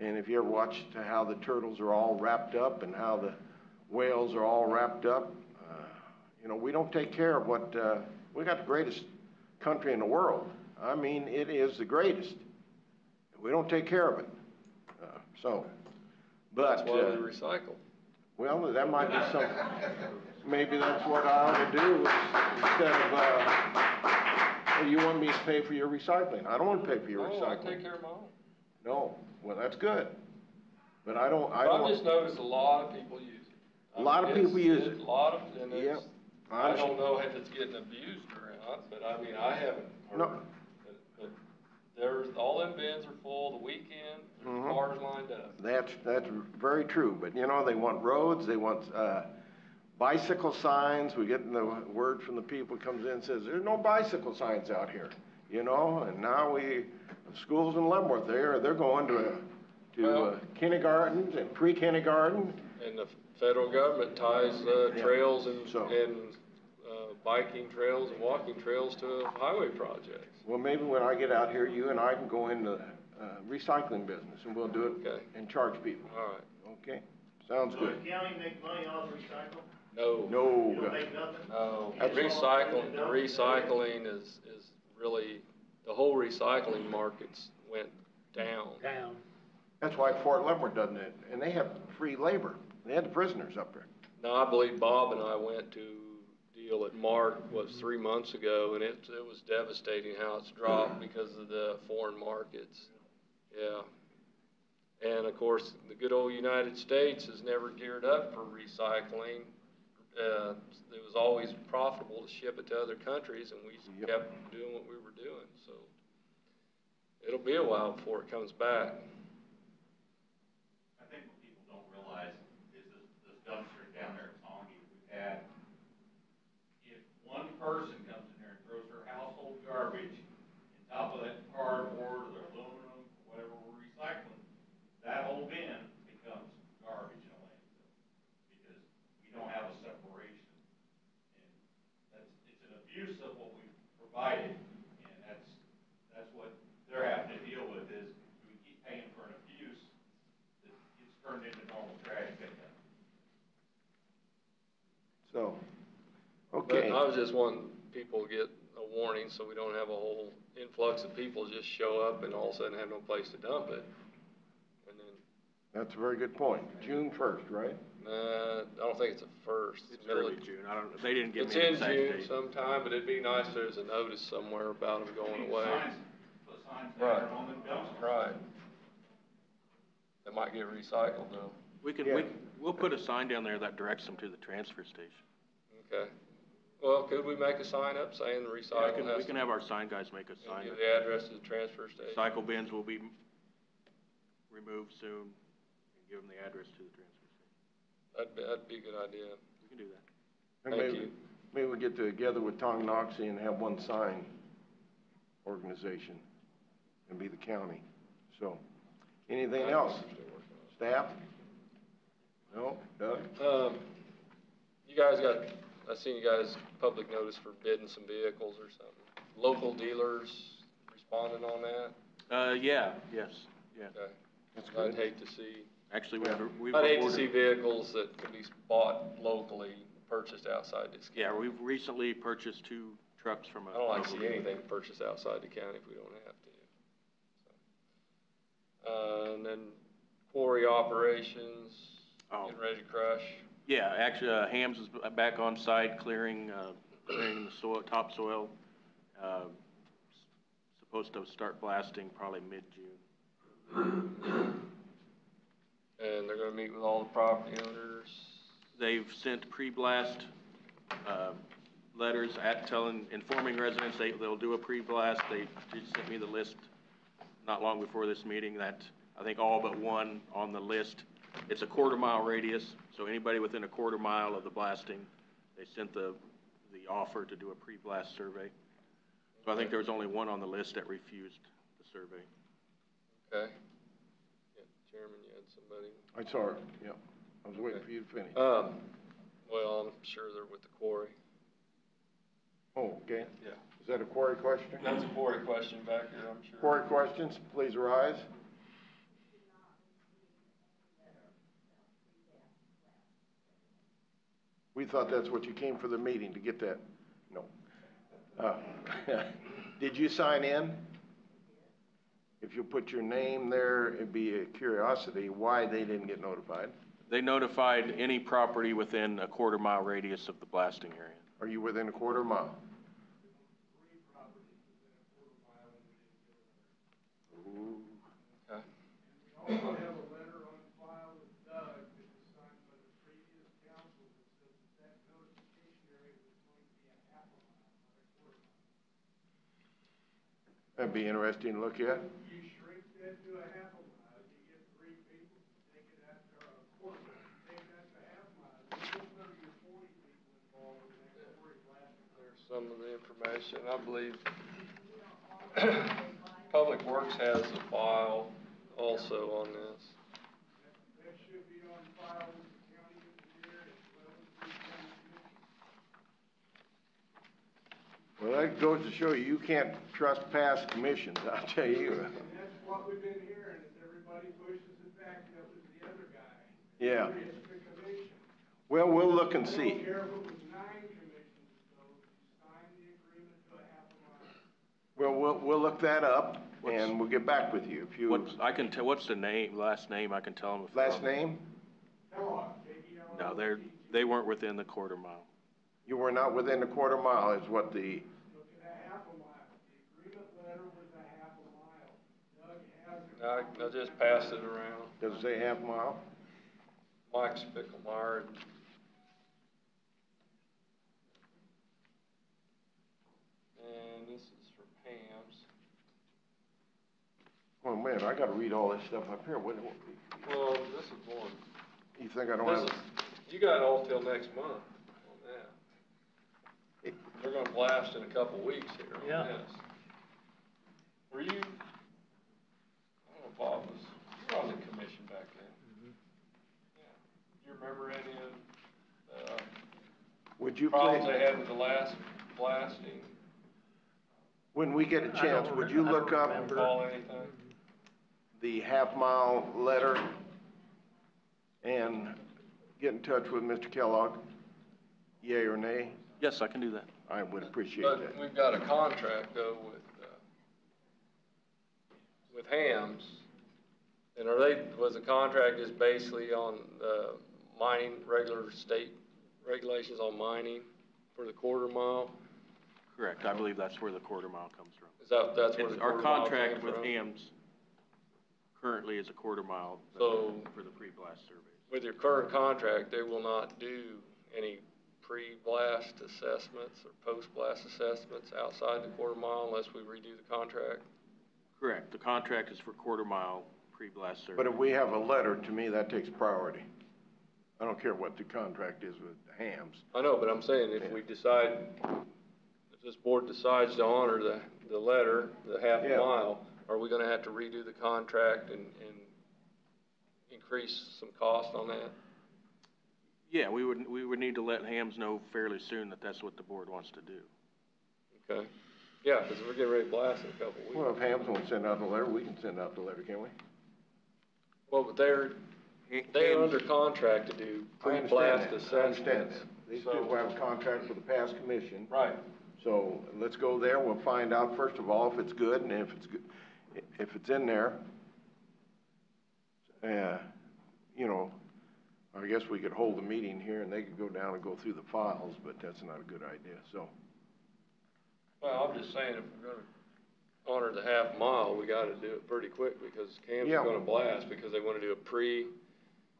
And if you ever watch how the turtles are all wrapped up and how the whales are all wrapped up, you know, we don't take care of what, we got the greatest country in the world. I mean, it is the greatest. We don't take care of it. But That's why we recycle. well, that might be something. maybe that's what I ought to do, instead of, well, you want me to pay for your recycling? I don't want to pay for your No, I recycling. take care of my own. No, well, that's good, but I I've don't. just noticed a lot of people use it. A lot of people use it. A lot of, and Yep. it's, I don't know if it's getting abused or not, but I mean, I haven't heard. No. But there's, all them bins are full the weekend, there's cars lined up. That's very true, but you know, they want roads, they want, bicycle signs. We get the word from the people comes in and says, there's no bicycle signs out here, you know, and now schools in Leavenworth, they're going to kindergartens and pre-kindergarten. And the federal government ties, trails and biking trails and walking trails to highway projects. Well, maybe when I get out here, you and I can go into recycling business, and we'll do it and charge people. All right. Okay, sounds good. Does the county make money off recycle? No. No. You don't make nothing? No, That's- the recycling is really, the whole recycling markets went down. Down. That's why Fort Leavenworth doesn't it, and they have free labor. They had the prisoners up there. Now, I believe Bob and I went to deal at Mark, 3 months ago, and it was devastating how it's dropped because of the foreign markets. Yeah. And of course, the good old United States has never geared up for recycling. It was always profitable to ship it to other countries, and we kept doing what we were doing. So it'll be a while before it comes back. I think what people don't realize is this dumpster down there at Tongi we've had. If one person comes in there and throws their household garbage on top of that cardboard or the aluminum or whatever we're recycling, that whole bin becomes garbage in a landfill because we don't have a separation. And it's an abuse of what we've provided, and that's what they're having to deal with is we keep paying for an abuse that gets turned into normal trash pickup. So, okay. But I was just wanting people to get a warning so we don't have a whole influx of people just show up and all of a sudden have no place to dump it. And then, That's a very good point. June 1st, right? I don't think it's the first. It's early June. I don't, they didn't give It's me an in exact June date. sometime, but it'd be nice if there's a notice somewhere about them going away. Put signs there on the dumpsters. Right. That might get recycled though. We'll put a sign down there that directs them to the transfer station. Okay. Well, could we make a sign up saying the recycle has We can have our sign guys make a and sign. give the address to the transfer station? Recycle bins will be removed soon, and give them the address to the transfer station. That'd be a good idea. We can do that. And Thank you. Maybe we get together with Tonganoxie and have one sign organization and be the county. So, anything else? Staff? No? Doug? You guys I seen you guys public notice for bidding some vehicles or something. Local dealers responding on that? Yes. Okay. That's I'd good. hate to see, Actually, we've I'd hate to ordered- see vehicles that can be bought locally, purchased outside this county. Yeah, we've recently purchased 2 trucks from a. I don't like to local see dealer. anything purchased outside the county if we don't have to. So. And then quarry operations, getting ready to crush. Yeah, actually, Hams is back on site clearing the soil, topsoil. Supposed to start blasting probably mid-June. And they're gonna meet with all the property owners. They've sent pre-blast letters informing residents they'll do a pre-blast. They just sent me the list not long before this meeting that I think all but one on the list. It's a 1/4 mile radius, so anybody within a 1/4 mile of the blasting, they sent the offer to do a pre-blast survey. So I think there was only one on the list that refused the survey. Okay. Yeah, Chairman, you had somebody? I saw it, yeah. I was waiting for you to finish. Well, I'm sure they're with the quarry. Oh, okay. Yeah. Is that a quarry question? That's a quarry question back here, I'm sure. Quarry questions, please rise. We thought that's what you came for the meeting, to get that. No. Did you sign in? If you put your name there, it'd be a curiosity why they didn't get notified. They notified any property within a quarter-mile radius of the blasting area. Are you within a quarter mile? Ooh. Okay. We also have a letter on file with Doug that was signed by the previous council that says that notification area was going to be a half a mile, not a quarter mile. That'd be interesting to look at. You shrink that to a half a mile, you get 3 people, take it out to a quarter mile, take that to half a mile, there's 30 or 40 people involved in that quarry blasting. There's some of the information, I believe. Public Works has a file also on this. That should be on file with the county engineer as well as the county commission. Well, that goes to show you can't trust past commissions, I'll tell you. And that's what we've been hearing, is everybody pushes it back, that was the other guy. Yeah. It's the commission. Well, we'll look and I see. don't care if it was 9 commissions ago, you signed the agreement to a half a mile. Well, we'll look that up and we'll get back with you. If you, What's the name, last name, I can tell them if. last name? Kellogg, No, they weren't within the quarter mile. You were not within a quarter mile is what the, look at a half a mile. The agreement letter was a half a mile. Doug has it. I just passed it around. does it say half mile? Mike Spickelmeyer. And this is from Ham's. Oh man, I gotta read all this stuff up here. What, Well, this is one. you think I don't This have? is, you got all till next month on that. They're gonna blast in a couple weeks here on Yeah. this. Were you, I don't know, Bob was, you were on the commission back then. Yeah. Do you remember any of the Would you problems they please, had with the last blasting? when we get a chance, would you look up Recall anything? the half mile letter and get in touch with Mr. Kellogg? Yay or nay? Yes, I can do that. I would appreciate But that. we've got a contract though with Hams. And was the contract is basically on the mining, regular state regulations on mining for the quarter mile? Correct, I believe that's where the quarter mile comes from. That's where the Our quarter mile contract came with from? Hams currently is a quarter mile So- for the pre-blast surveys. With your current contract, they will not do any pre-blast assessments or post-blast assessments outside the quarter mile unless we redo the contract? Correct, the contract is for quarter mile pre-blast survey. But if we have a letter, to me, that takes priority. I don't care what the contract is with Hams. I know, but I'm saying if we decide, if this board decides to honor the letter, the half a Yeah. mile, are we gonna have to redo the contract and increase some cost on that? Yeah, we would need to let Hams know fairly soon that that's what the board wants to do. Okay. Yeah, because we're getting ready to blast in a couple weeks. Well, if Hams won't send out the letter, we can send out the letter, can't we? Well, but they're under contract to do I understand pre-blast that. I assessments. understand that. They So- still have a contract with the past commission. Right. So let's go there. We'll find out, first of all, if it's good, and if it's good, if it's in there. You know, I guess we could hold a meeting here and they could go down and go through the files, but that's not a good idea, so. Well, I'm just saying, if we're gonna honor the half mile, we gotta do it pretty quick, because Cam's Yeah. gonna blast, because they wanna do a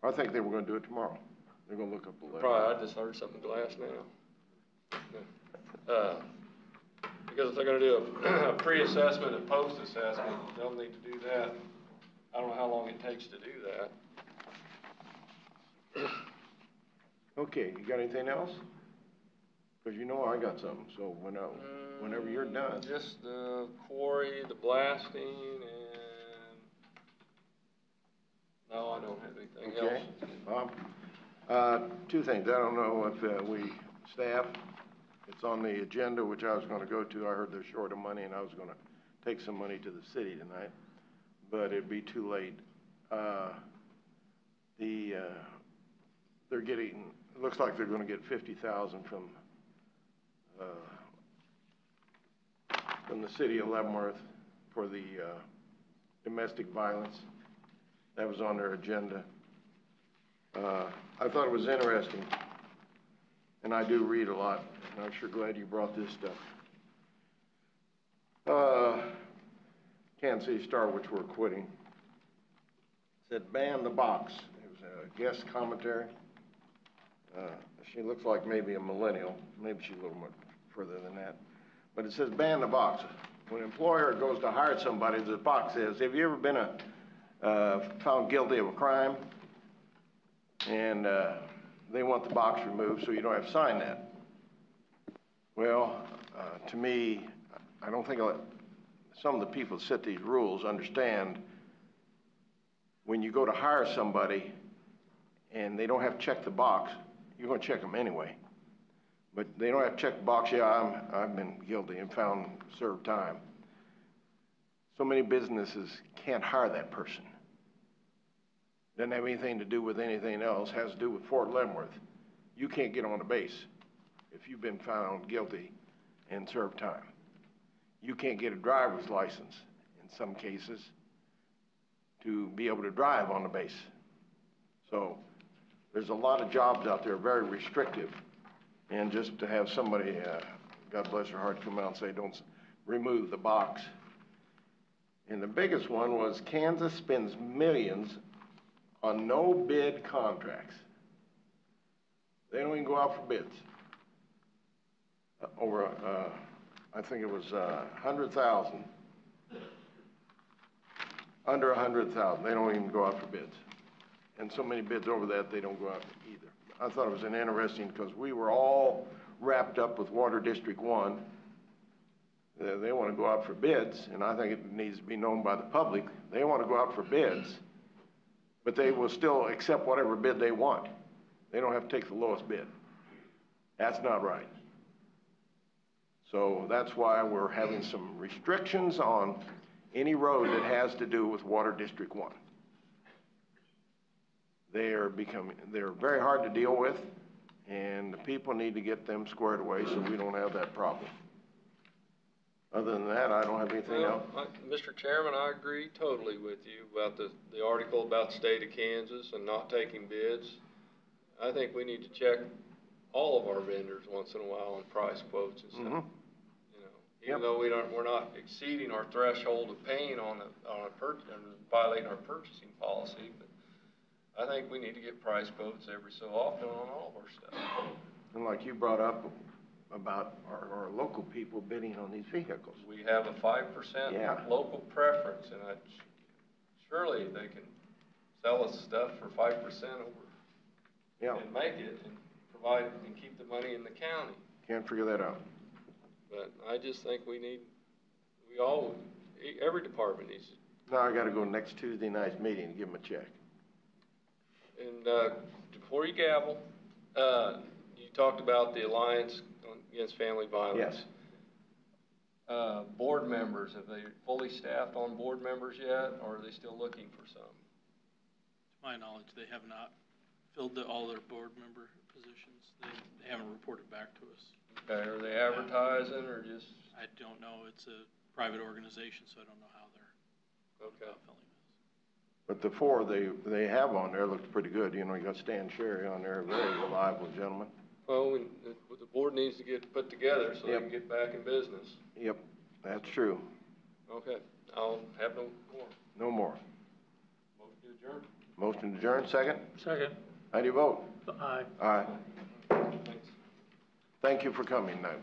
I think they were gonna do it tomorrow. They're gonna look up the letter. probably, I just heard something glass now. Because if they're gonna do a pre-assessment and post-assessment, they'll need to do that. I don't know how long it takes to do that. Okay, you got anything else? Cause you know I got something, so whenever you're done. Just the quarry, the blasting, and, no, I don't have anything Okay, else. Bob? Two things. I don't know if staff, it's on the agenda, which I was gonna go to. I heard they're short of money and I was gonna take some money to the city tonight, but it'd be too late. They're getting, it looks like they're gonna get 50,000 from the city of Leavenworth for the domestic violence. That was on their agenda. I thought it was interesting, and I do read a lot, and I'm sure glad you brought this stuff. Kansas City Star, which we're quitting, said ban the box. It was a guest commentary. She looks like maybe a millennial. Maybe she's a little more further than that. But it says ban the box. When an employer goes to hire somebody, the box says, have you ever been found guilty of a crime? And they want the box removed so you don't have to sign that. Well, to me, I don't think some of the people that set these rules understand when you go to hire somebody and they don't have to check the box, you're going to check them anyway. But they don't have to check the box, yeah, I've been guilty and found served time. So many businesses can't hire that person. Doesn't have anything to do with anything else, has to do with Fort Leavenworth. You can't get on the base if you've been found guilty and served time. You can't get a driver's license in some cases to be able to drive on the base. So there's a lot of jobs out there very restrictive, and just to have somebody, God bless her heart, come out and say don't remove the box. And the biggest one was Kansas spends millions on no bid contracts. They don't even go out for bids. I think it was 100,000. Under 100,000, they don't even go out for bids. And so many bids over that, they don't go out either. I thought it was an interesting, because we were all wrapped up with Water District 1. They want to go out for bids, and I think it needs to be known by the public. They want to go out for bids, but they will still accept whatever bid they want. They don't have to take the lowest bid. That's not right. So that's why we're having some restrictions on any road that has to do with Water District 1. They're very hard to deal with, and the people need to get them squared away so we don't have that problem. Other than that, I don't have anything else. Mr. Chairman, I agree totally with you about the article about the state of Kansas and not taking bids. I think we need to check all of our vendors once in a while on price quotes and stuff. Mm-hmm. Even though we're not exceeding our threshold of paying on violating our purchasing policy, but I think we need to get price quotes every so often on all of our stuff. And like you brought up about our local people bidding on these vehicles. We have a 5% local preference, and surely they can sell us stuff for 5% over and make it and provide and keep the money in the county. Can't figure that out. But I just think every department needs to. Now I got to go next Tuesday night's meeting and give them a check. And before you gavel, you talked about the Alliance Against Family Violence. Yes. Board members, have they fully staffed on board members yet, or are they still looking for some? To my knowledge, they have not filled all their board member positions. They haven't reported back to us. Okay, are they advertising or just? I don't know. It's a private organization, so I don't know how they're filling this. But the four they have on there looks pretty good. You know, you got Stan Sherry on there, a very reliable gentleman. Well, the board needs to get put together so they can get back in business. Yep, that's true. Okay, I'll have no more. No more. Motion to adjourn. Motion to adjourn, second? Second. How do you vote? Aye. Aye. Thanks. Thank you for coming tonight.